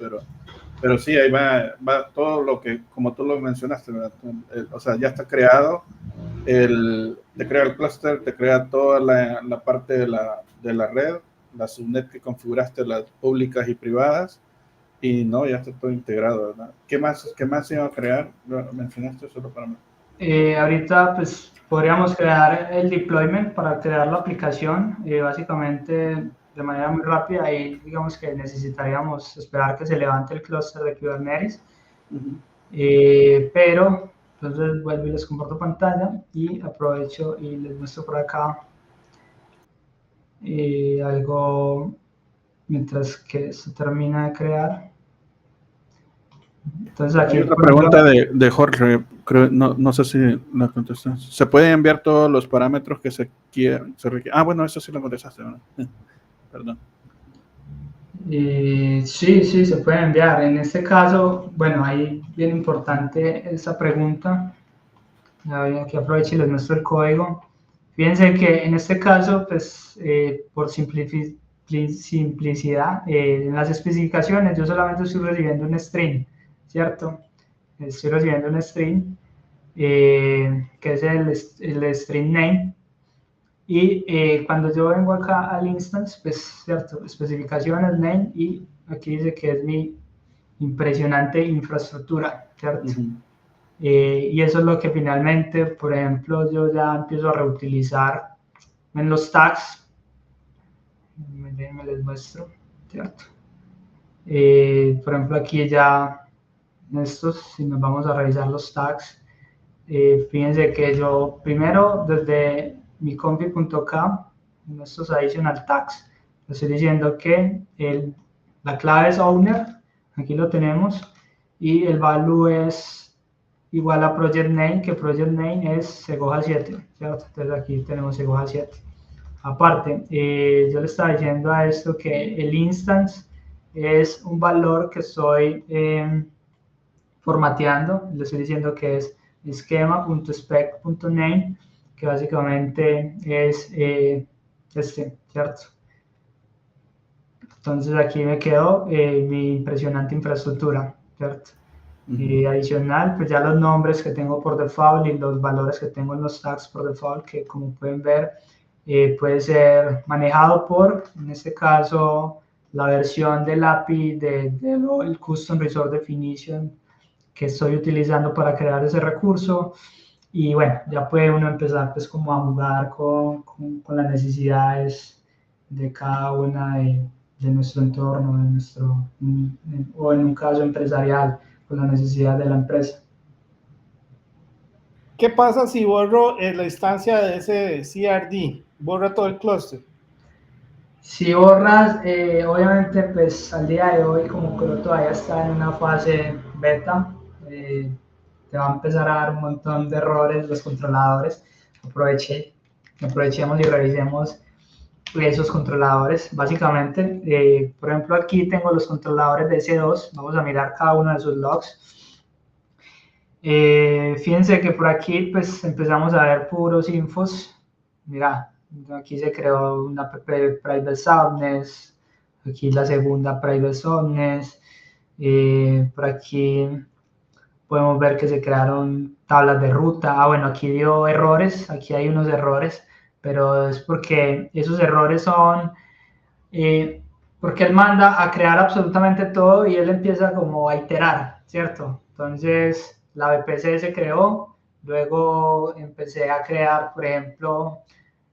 pero sí, ahí va todo lo que, como tú lo mencionaste, ¿verdad? O sea, ya está creado, te crea el clúster, te crea toda la parte de la red, las subnet que configuraste, las públicas y privadas, y no, ya está todo integrado, ¿verdad? ¿Qué más se iba a crear? Lo mencionaste solo para mí. Ahorita pues podríamos crear el deployment para crear la aplicación, básicamente de manera muy rápida, y digamos que necesitaríamos esperar que se levante el clúster de Kubernetes, pero entonces vuelvo y les comparto pantalla y aprovecho y les muestro por acá algo mientras que se termina de crear. Entonces aquí, hay otra pregunta de Jorge, creo, no sé si la contestas. ¿Se pueden enviar todos los parámetros que se requieren? Bueno, eso sí lo contestaste, ¿no? Perdón. Sí, se puede enviar. En este caso, bueno, ahí bien importante esa pregunta. Aquí aprovecho y les muestro el código. Fíjense que en este caso, pues por simplicidad, en las especificaciones yo solamente estoy recibiendo un string, ¿cierto? Estoy recibiendo un string, que es el string name. Y cuando yo vengo acá al instance, pues, cierto, especificaciones, name, y aquí dice que es mi impresionante infraestructura, ¿cierto? Y eso es lo que finalmente, por ejemplo, yo ya empiezo a reutilizar en los tags. Me les muestro, ¿cierto? Por ejemplo, aquí ya, en estos, si nos vamos a revisar los tags, fíjense que yo primero desde mi config.k, en estos additional tags, le estoy diciendo que la clave es owner, aquí lo tenemos, y el value es igual a project name, que project name es Segoja 7, ¿cierto? Entonces aquí tenemos Segoja 7. Aparte, yo le estaba diciendo a esto que el instance es un valor que estoy formateando, le estoy diciendo que es schema.spec.name, que básicamente es ¿cierto? Entonces aquí me quedó mi impresionante infraestructura, ¿cierto? Y adicional, pues ya los nombres que tengo por default y los valores que tengo en los tags por default, que como pueden ver, puede ser manejado por, en este caso, la versión del API del Custom Resource Definition que estoy utilizando para crear ese recurso. Y bueno, ya puede uno empezar pues como a jugar con las necesidades de cada una de nuestro entorno, o en un caso empresarial, con las necesidades de la empresa. ¿Qué pasa si borro la instancia de ese CRD? ¿Borra todo el clúster? Si borras, obviamente pues al día de hoy como Chrome todavía está en una fase beta, te va a empezar a dar un montón de errores los controladores. Aprovechemos y revisemos esos controladores. Básicamente, por ejemplo aquí tengo los controladores de S2, vamos a mirar cada uno de sus logs. Fíjense que por aquí pues empezamos a ver puros infos. Mira, aquí se creó una app Private Soundness, aquí la segunda Private Soundness, por aquí podemos ver que se crearon tablas de ruta. Bueno, aquí dio errores, aquí hay unos errores, pero es porque esos errores son, porque él manda a crear absolutamente todo y él empieza como a iterar, ¿cierto? Entonces la VPC se creó, luego empecé a crear, por ejemplo,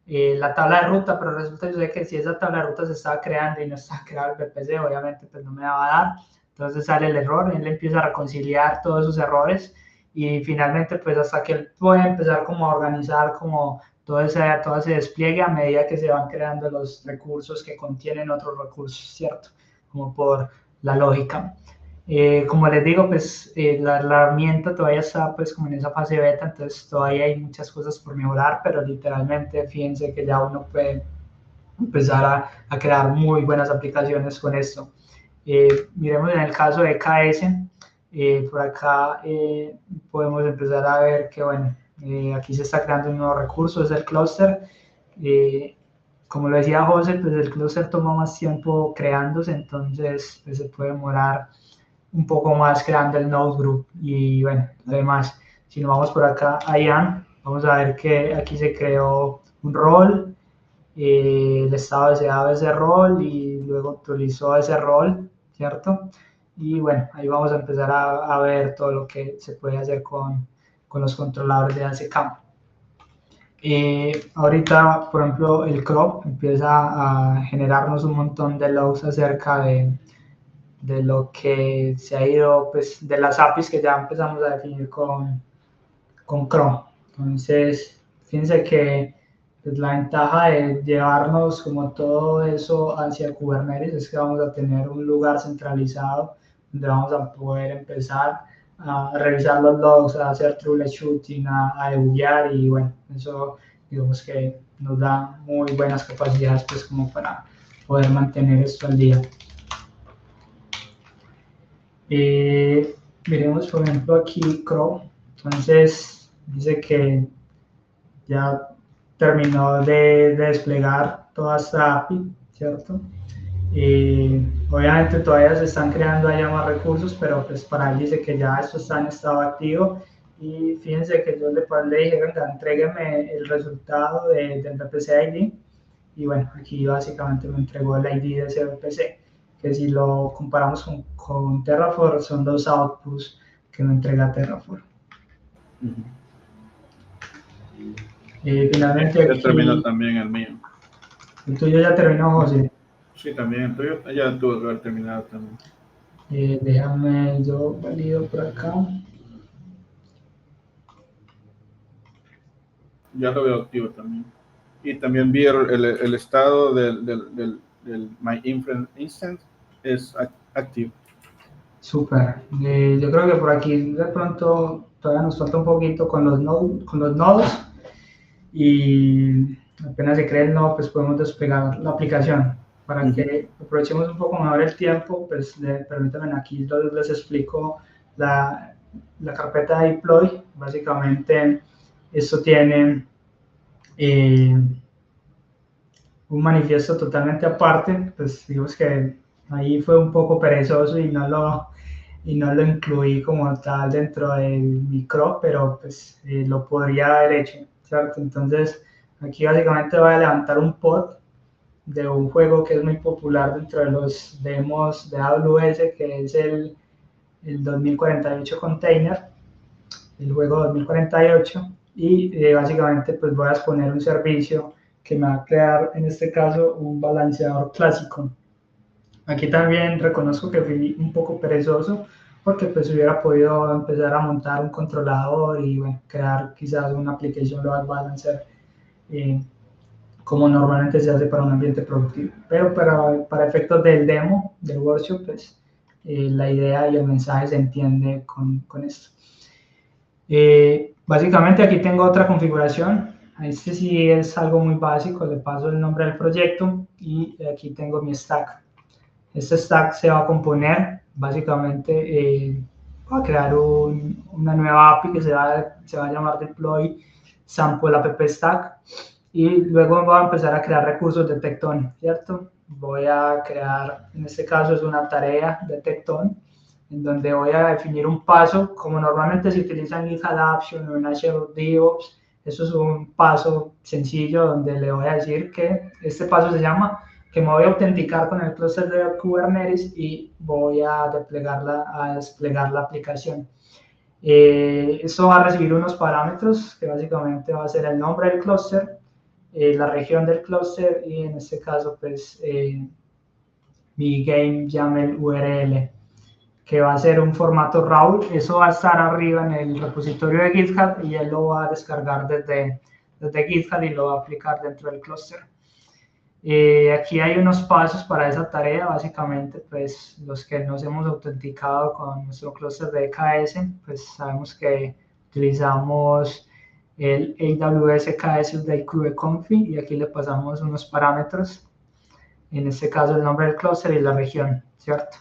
la tabla de ruta, pero resulta que si esa tabla de ruta se estaba creando y no estaba creado el VPC, obviamente pues no me va a dar. Entonces sale el error, él empieza a reconciliar todos esos errores y finalmente pues hasta que él puede empezar como a organizar como todo ese despliegue a medida que se van creando los recursos que contienen otros recursos, ¿cierto? Como por la lógica. Como les digo, pues la herramienta todavía está pues como en esa fase beta, entonces todavía hay muchas cosas por mejorar, pero literalmente fíjense que ya uno puede empezar a crear muy buenas aplicaciones con esto. Miremos en el caso de KS, por acá podemos empezar a ver que, bueno, aquí se está creando un nuevo recurso, es el clúster. Como lo decía José, pues el clúster toma más tiempo creándose, entonces pues, se puede demorar un poco más creando el node group. Y bueno, además, si nos vamos por acá a IAM, vamos a ver que aquí se creó un rol, el estado deseado de ese rol y luego actualizó ese rol, ¿cierto? Y bueno, ahí vamos a empezar a ver todo lo que se puede hacer con los controladores de ACK. Ahorita, por ejemplo, el crop empieza a generarnos un montón de logs acerca de lo que se ha ido, pues, de las APIs que ya empezamos a definir con Chrome. Entonces, fíjense que pues, la ventaja de llevarnos como todo eso hacia Kubernetes es que vamos a tener un lugar centralizado donde vamos a poder empezar a revisar los logs, a hacer troubleshooting, a debuguear y bueno, eso digamos que nos da muy buenas capacidades pues como para poder mantener esto al día. Miremos por ejemplo aquí Chrome, entonces dice que ya terminó de desplegar toda esta API, ¿cierto? Obviamente todavía se están creando allá más recursos, pero pues para él dice que ya esto está en estado activo y fíjense que yo le dije, venga, entrégueme el resultado del VPC ID y bueno, aquí básicamente me entregó el ID de ese VPC, que si lo comparamos con Terraform son los outputs que me entrega Terraform. Finalmente Ya aquí, terminó también el mío. el tuyo ya terminó, José. Sí, también el tuyo ya tuvo que haber terminado también. Déjame, yo valido por acá. Ya lo veo activo también. Y también vi el estado del My Instance es activo. Súper. Yo creo que por aquí de pronto todavía nos falta un poquito con los nodos y apenas se cree el nodo, pues podemos desplegar la aplicación. Para que aprovechemos un poco mejor el tiempo, pues permítanme aquí les explico la carpeta de deploy. Básicamente esto tiene un manifiesto totalmente aparte, pues digamos que ahí fue un poco perezoso y no lo incluí como tal dentro del micro, pero pues lo podría haber hecho, ¿cierto? Entonces aquí básicamente voy a levantar un pod de un juego que es muy popular dentro de los demos de AWS, que es el 2048 Container, el juego 2048, y básicamente pues voy a exponer un servicio que me va a crear en este caso un balanceador clásico. Aquí también reconozco que fui un poco perezoso porque pues hubiera podido empezar a montar un controlador y bueno, crear quizás una application load balancer como normalmente se hace para un ambiente productivo. Pero para efectos del demo, del workshop, pues la idea y el mensaje se entiende con esto. Básicamente aquí tengo otra configuración. Este sí es algo muy básico, le paso el nombre del proyecto y aquí tengo mi stack. Este stack se va a componer básicamente va a crear una nueva API que se va a llamar deploy sample app stack y luego voy a empezar a crear recursos de Tekton, ¿cierto? Voy a crear, en este caso es una tarea de Tekton, en donde voy a definir un paso, como normalmente se utiliza en GitHub Action o en Azure DevOps. Eso es un paso sencillo donde le voy a decir que este paso se llama que me voy a autenticar con el clúster de Kubernetes y voy a desplegar la aplicación. Esto va a recibir unos parámetros que básicamente va a ser el nombre del clúster, la región del clúster y en este caso pues mi game YAML URL, que va a ser un formato RAW. Eso va a estar arriba en el repositorio de GitHub y él lo va a descargar desde GitHub y lo va a aplicar dentro del clúster. Aquí hay unos pasos para esa tarea, básicamente pues los que nos hemos autenticado con nuestro clúster de EKS, pues sabemos que utilizamos el AWS EKS Update Crew Config y aquí le pasamos unos parámetros, en este caso el nombre del clúster y la región, ¿cierto?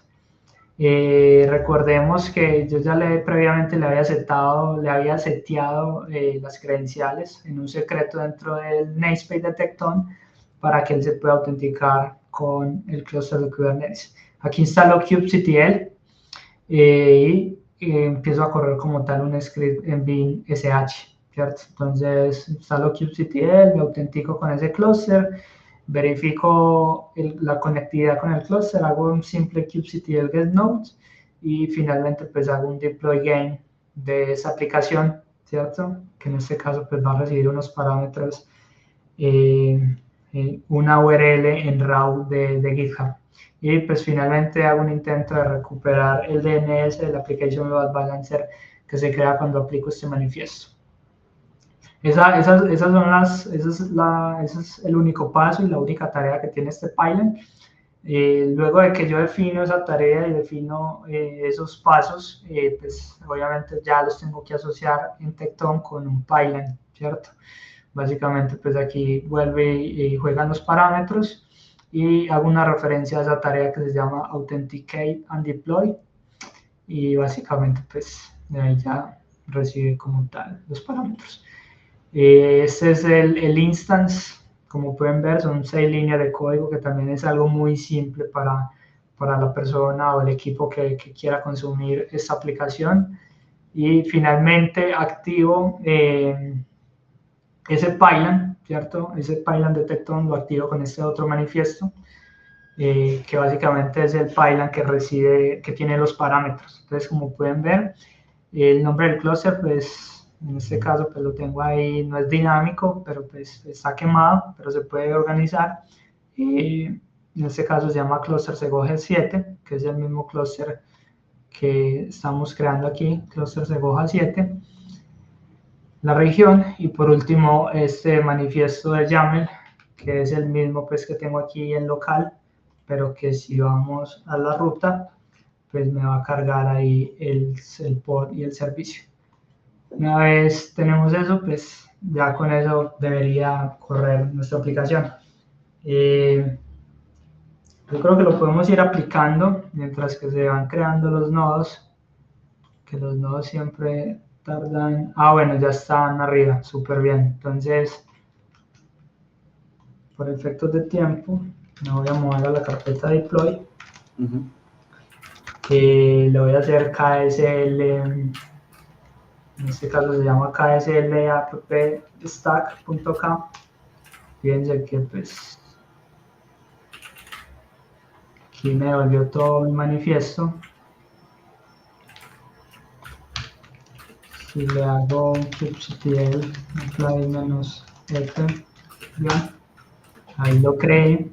Recordemos que yo ya previamente le había seteado las credenciales en un secreto dentro del namespace de Tekton para que él se pueda autenticar con el clúster de Kubernetes. Aquí instalo kubectl y empiezo a correr como tal un script en bin sh, ¿cierto? Entonces instalo kubectl, me autentico con ese clúster, verifico la conectividad con el clúster, hago un simple kubectl get node y finalmente pues hago un deploy game de esa aplicación, ¿cierto? Que en este caso pues va a recibir unos parámetros, una URL en RAW de GitHub. Y pues finalmente hago un intento de recuperar el DNS del Application Load Balancer que se crea cuando aplico este manifiesto. Ese es el único paso y la única tarea que tiene este pipeline. Luego de que yo defino esa tarea y defino esos pasos, pues obviamente ya los tengo que asociar en Tekton con un pipeline, ¿cierto? Básicamente pues aquí vuelve y juegan los parámetros y hago una referencia a esa tarea que se llama Authenticate and Deploy y básicamente pues de ahí ya recibe como tal los parámetros. Este es el instance, como pueden ver son 6 líneas de código que también es algo muy simple para la persona o el equipo que quiera consumir esta aplicación. Y finalmente activo ese pipeline, ¿cierto? Ese pipeline de Tekton lo activo con este otro manifiesto, que básicamente es el pipeline que tiene los parámetros. Entonces, como pueden ver, el nombre del clúster, pues, en este caso, pues lo tengo ahí, no es dinámico, pero pues está quemado, pero se puede organizar. En este caso se llama clúster Segoja G7, que es el mismo clúster que estamos creando aquí, clúster Segoja 7. La región y por último este manifiesto de YAML, que es el mismo pues que tengo aquí en local, pero que si vamos a la ruta, pues me va a cargar ahí el pod y el servicio. Una vez tenemos eso, pues ya con eso debería correr nuestra aplicación. Yo creo que lo podemos ir aplicando mientras que se van creando los nodos, que los nodos siempre tardan. Bueno, ya están arriba, súper bien. Entonces, por efectos de tiempo, me voy a mover a la carpeta deploy. Le voy a hacer KSL, en este caso se llama KSL appstack.k. Fíjense que pues aquí me devolvió todo mi manifiesto. Si le hago un kubectl -f, ahí lo creé.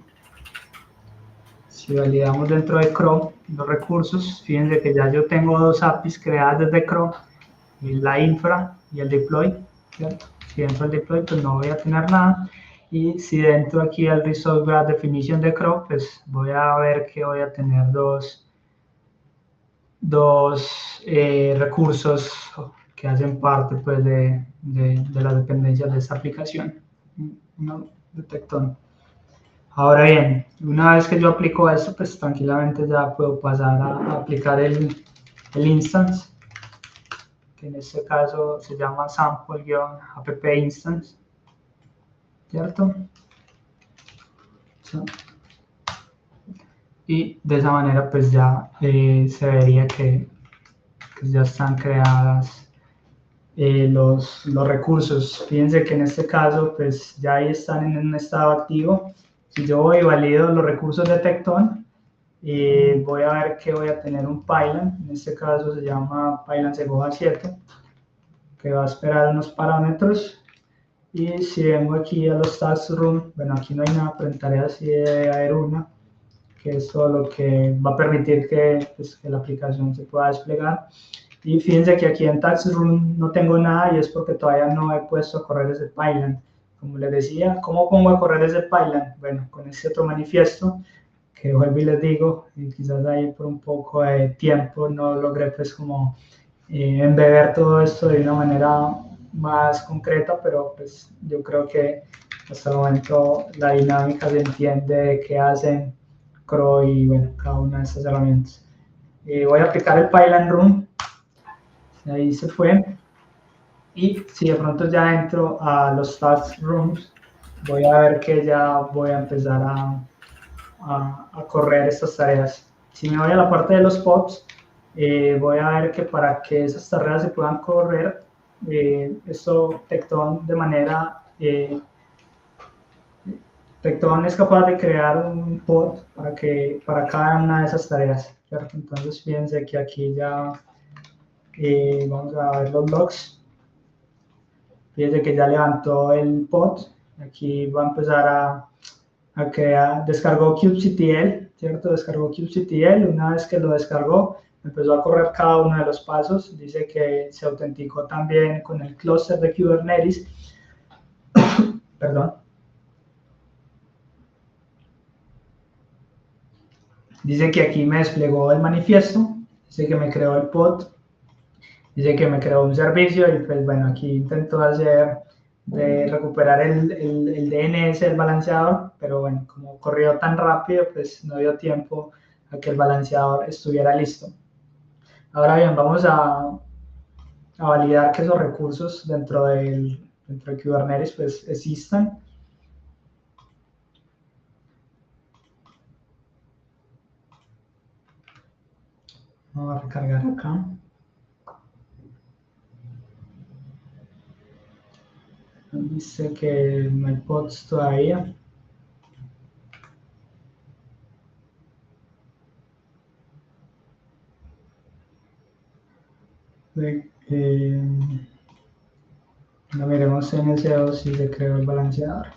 Si validamos dentro de CRO los recursos, fíjense que ya yo tengo 2 APIs creadas desde CRO, la infra y el deploy, ¿cierto? Si entro al deploy pues no voy a tener nada. Y si dentro aquí al Result Graph Definition de Chrome, pues voy a ver que voy a tener dos recursos que hacen parte pues, de las dependencias de esta aplicación. Uno de Tecton. Ahora bien, una vez que yo aplico esto, pues tranquilamente ya puedo pasar a aplicar el instance, que en este caso se llama sample-app instance, ¿cierto? Y de esa manera pues ya se vería que ya están creadas los recursos. Fíjense que en este caso pues ya ahí están en un estado activo. Si yo voy y valido los recursos de Tecton, voy a ver que voy a tener un Pylon, en este caso se llama Pylon Segoja 7, que va a esperar unos parámetros. Y si vengo aquí a los task room, bueno, aquí no hay nada, pero en tareas sí debe haber una, que es todo lo que va a permitir que, pues, que la aplicación se pueda desplegar. Y fíjense que aquí en Task Room no tengo nada y es porque todavía no he puesto a correr ese Pylon. Como les decía, ¿cómo pongo a correr ese Pylon? Bueno, con este otro manifiesto, que vuelvo y les digo, y quizás ahí por un poco de tiempo no logré pues como embeber todo esto de una manera más concreta, pero pues yo creo que hasta el momento la dinámica se entiende de qué hacen Crow y bueno, cada una de estas herramientas. Voy a aplicar el Pylon Room, ahí se fue, y si de pronto ya entro a los Task Rooms, voy a ver que ya voy a empezar a correr estas tareas. Si me voy a la parte de los pods, voy a ver que para que esas tareas se puedan correr, esto Tecton de manera Tecton es capaz de crear un pod para cada una de esas tareas, ¿cierto? Entonces fíjense que aquí ya vamos a ver los logs. Fíjense que ya levantó el pod. Aquí va a empezar a crear, descargó kubectl, ¿cierto? Descargó kubectl. Una vez que lo descargó, empezó a correr cada uno de los pasos. Dice que se autenticó también con el clúster de Kubernetes. Perdón. Dice que aquí me desplegó el manifiesto. Dice que me creó el pod. Dice que me creó un servicio y pues bueno, aquí intento recuperar el DNS del balanceador, pero bueno, como corrió tan rápido, pues no dio tiempo a que el balanceador estuviera listo. Ahora bien, vamos a validar que esos recursos dentro de Kubernetes pues existan. Vamos a recargar acá. Dice que no hay pods todavía. No miremos en el CO si se creó el balanceador.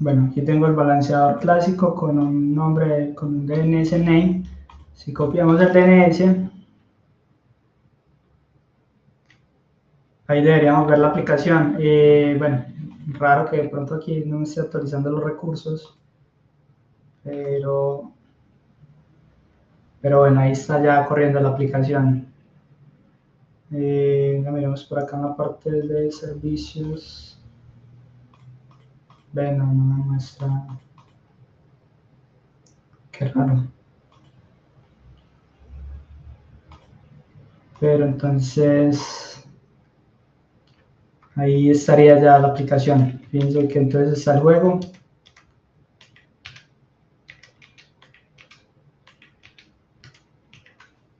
Bueno, aquí tengo el balanceador clásico con un nombre, con un DNS name. Si copiamos el DNS, ahí deberíamos ver la aplicación. Bueno, raro que de pronto aquí no me esté actualizando los recursos, pero bueno, ahí está ya corriendo la aplicación. Miremos por acá en la parte de servicios. Bueno, no me muestra. Qué raro. Pero entonces ahí estaría ya la aplicación. Fíjense que entonces está el juego.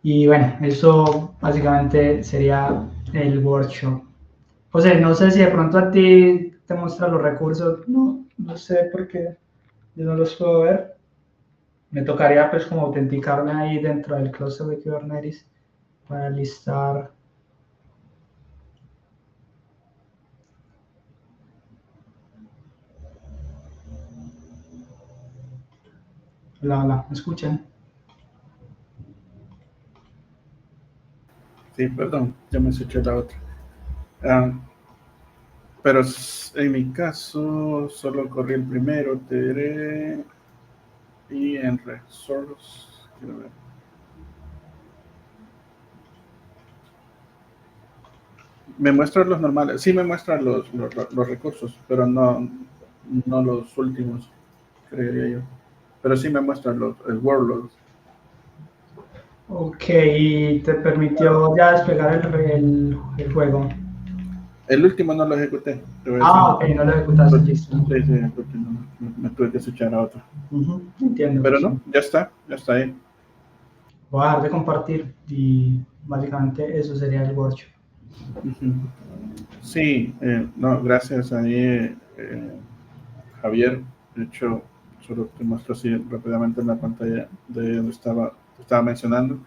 Y bueno, eso básicamente sería el workshop. José, no sé si de pronto a ti te muestra los recursos, no sé por qué yo no los puedo ver. Me tocaría pues como autenticarme ahí dentro del clúster de Kubernetes para listar. Hola, ¿me escuchan? Sí, perdón, ya me escuché la otra. Pero en mi caso, solo corrí el primero, te diré, y en Resource, quiero ver. Me muestra los normales, sí me muestra los recursos, pero no los últimos, creería yo. Pero sí me muestra el Warlord. Ok, y te permitió ya desplegar el juego. El último no lo ejecuté. Te voy a decir. Ok, no lo ejecutaste, listo. Sí, el último me tuve que switchar a otro. Entiendo. Pero no, ya está ahí. Voy a dejar de compartir y básicamente eso sería el workshop. Sí, no, gracias ahí, Javier. De hecho, solo te muestro así rápidamente en la pantalla de donde estaba mencionando.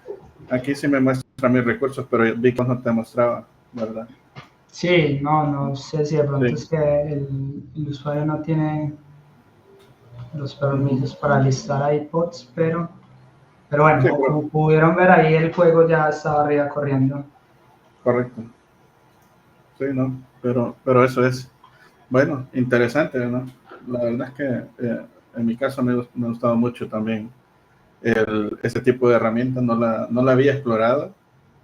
Aquí sí me muestra mis recursos, pero vi que no te mostraba, ¿verdad? Sí, no sé si de pronto Sí. es que el usuario no tiene los permisos para listar iPods, pero bueno, Sí, como pudieron ver ahí, el juego ya estaba arriba corriendo. correcto. Sí, no, pero eso es. Bueno, interesante, ¿no? La verdad es que en mi caso me ha gustado mucho también este tipo de herramientas, no la había explorado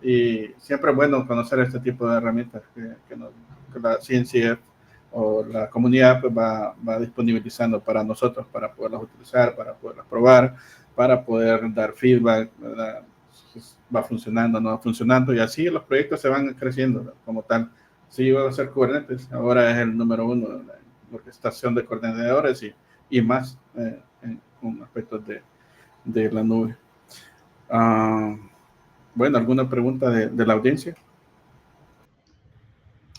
y siempre es bueno conocer este tipo de herramientas que la CNCF o la comunidad pues va disponibilizando para nosotros, para poderlas utilizar, para poderlas probar, para poder dar feedback, ¿verdad? Va funcionando, no va funcionando, y así los proyectos se van creciendo, ¿no? Como tal. Sí, iba a ser Kubernetes, ahora es el número 1 en la orquestación de coordinadores y más con aspectos de la nube. Bueno, ¿alguna pregunta de la audiencia?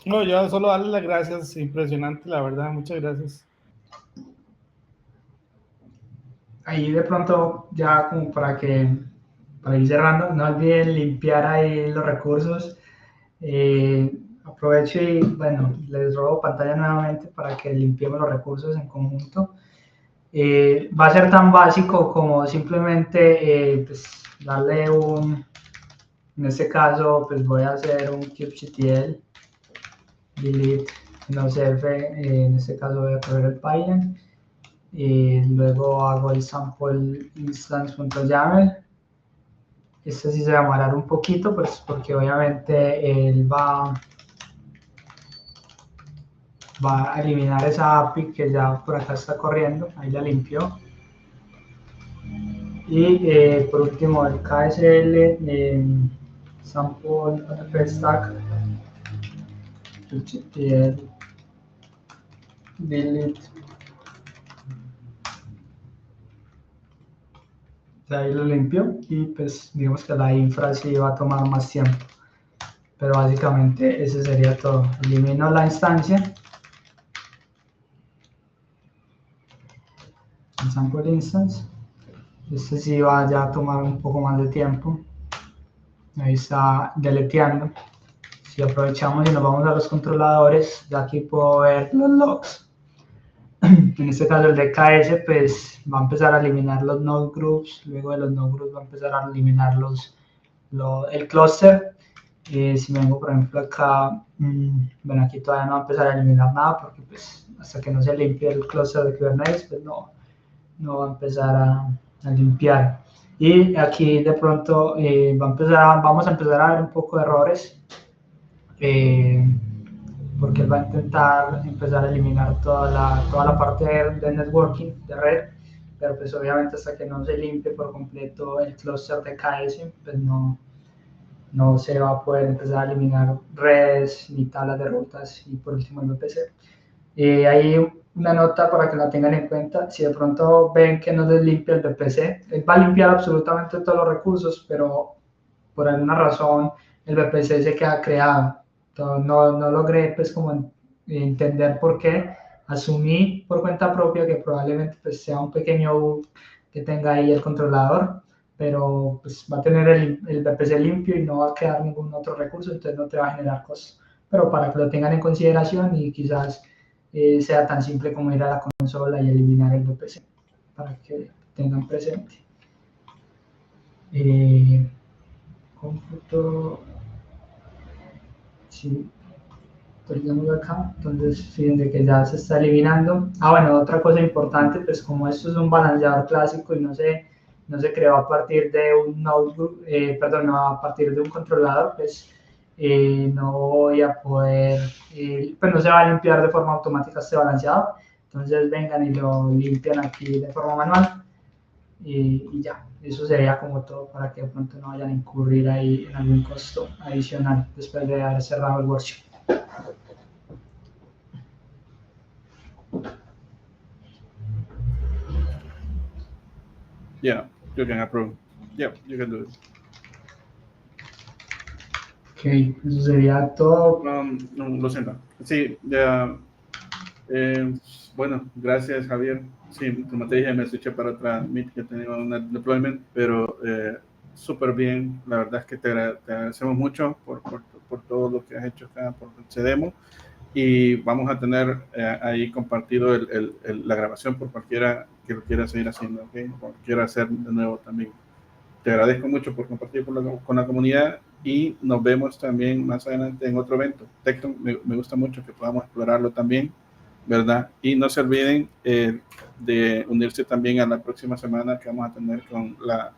No, yo solo darle las gracias, impresionante, la verdad, muchas gracias. Ahí de pronto, ya como para ir cerrando, no olviden limpiar ahí los recursos. Aprovecho y bueno, les robo pantalla nuevamente para que limpiemos los recursos en conjunto. Va a ser tan básico como simplemente pues, darle en este caso, pues voy a hacer un kubectl delete noCF, en este caso voy a correr el Python, y luego hago el sample instance.yaml. Este sí se va a demorar un poquito, pues porque obviamente él va a eliminar esa API que ya por acá está corriendo, ahí la limpió. Y por último el KSL sample stack delete. Ahí lo limpio y pues digamos que la infra sí va a tomar más tiempo. Pero básicamente ese sería todo. Elimino la instancia. El sample instance. Este sí va ya a tomar un poco más de tiempo. Ahí está deleteando. Si aprovechamos y nos vamos a los controladores, de aquí puedo ver los logs. En este caso el DKS pues va a empezar a eliminar los node groups, luego de los node groups va a empezar a eliminar el cluster. Si me vengo por ejemplo acá, bueno, aquí todavía no va a empezar a eliminar nada porque pues hasta que no se limpie el cluster de Kubernetes pues no va a empezar a limpiar. Y aquí de pronto vamos a empezar a ver un poco de errores, porque él va a intentar empezar a eliminar toda la parte de networking, de red, pero pues obviamente hasta que no se limpie por completo el cluster de KS, pues no se va a poder empezar a eliminar redes ni tablas de rutas y por último el VPC. Hay una nota para que la tengan en cuenta. Si de pronto ven que no les limpia el VPC, él va a limpiar absolutamente todos los recursos, pero por alguna razón el VPC se queda creado. Entonces, no logré pues como entender por qué. Asumí por cuenta propia que probablemente pues, sea un pequeño bug que tenga ahí el controlador, pero pues va a tener el VPC limpio y no va a quedar ningún otro recurso, entonces no te va a generar costos. Pero para que lo tengan en consideración y quizás sea tan simple como ir a la consola y eliminar el VPC, para que tengan presente. Cómputo. Sí, actualizamos acá, entonces fíjense que ya se está eliminando. Ah, bueno, otra cosa importante, pues como esto es un balanceador clásico y no se creó a partir de un notebook, perdón, no, a partir de un controlador, pues no voy a poder, pues no se va a limpiar de forma automática este balanceador. Entonces vengan y lo limpian aquí de forma manual y ya. Eso sería como todo para que de pronto no vayan a incurrir ahí en algún costo adicional después de haber cerrado el workshop. Yeah, you can approve. Yeah, you can do it. Ok, eso sería todo. No, lo siento. Sí, ya. Bueno, gracias, Javier. Sí, como te dije, me switché para otra meet que tenía un deployment, pero súper bien. La verdad es que te agradecemos mucho por todo lo que has hecho acá por CDEMO, y vamos a tener ahí compartido la grabación por cualquiera que lo quiera seguir haciendo, ¿okay? O quiera hacer de nuevo también. Te agradezco mucho por compartir con la comunidad, y nos vemos también más adelante en otro evento. Tecton, me gusta mucho que podamos explorarlo también, ¿verdad? Y no se olviden de unirse también a la próxima semana que vamos a tener con la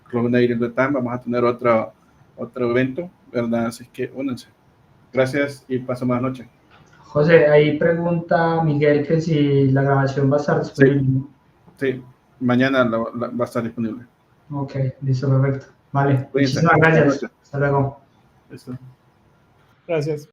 Cloud Native Time. Vamos a tener otro evento, ¿verdad? Así que únanse. Gracias y pasen buenas noches. José, ahí pregunta Miguel que si la grabación va a estar disponible. Sí, mañana va a estar disponible. Ok, listo, perfecto. Vale, Cuídense. muchísimas gracias. Hasta luego. Listo. Gracias.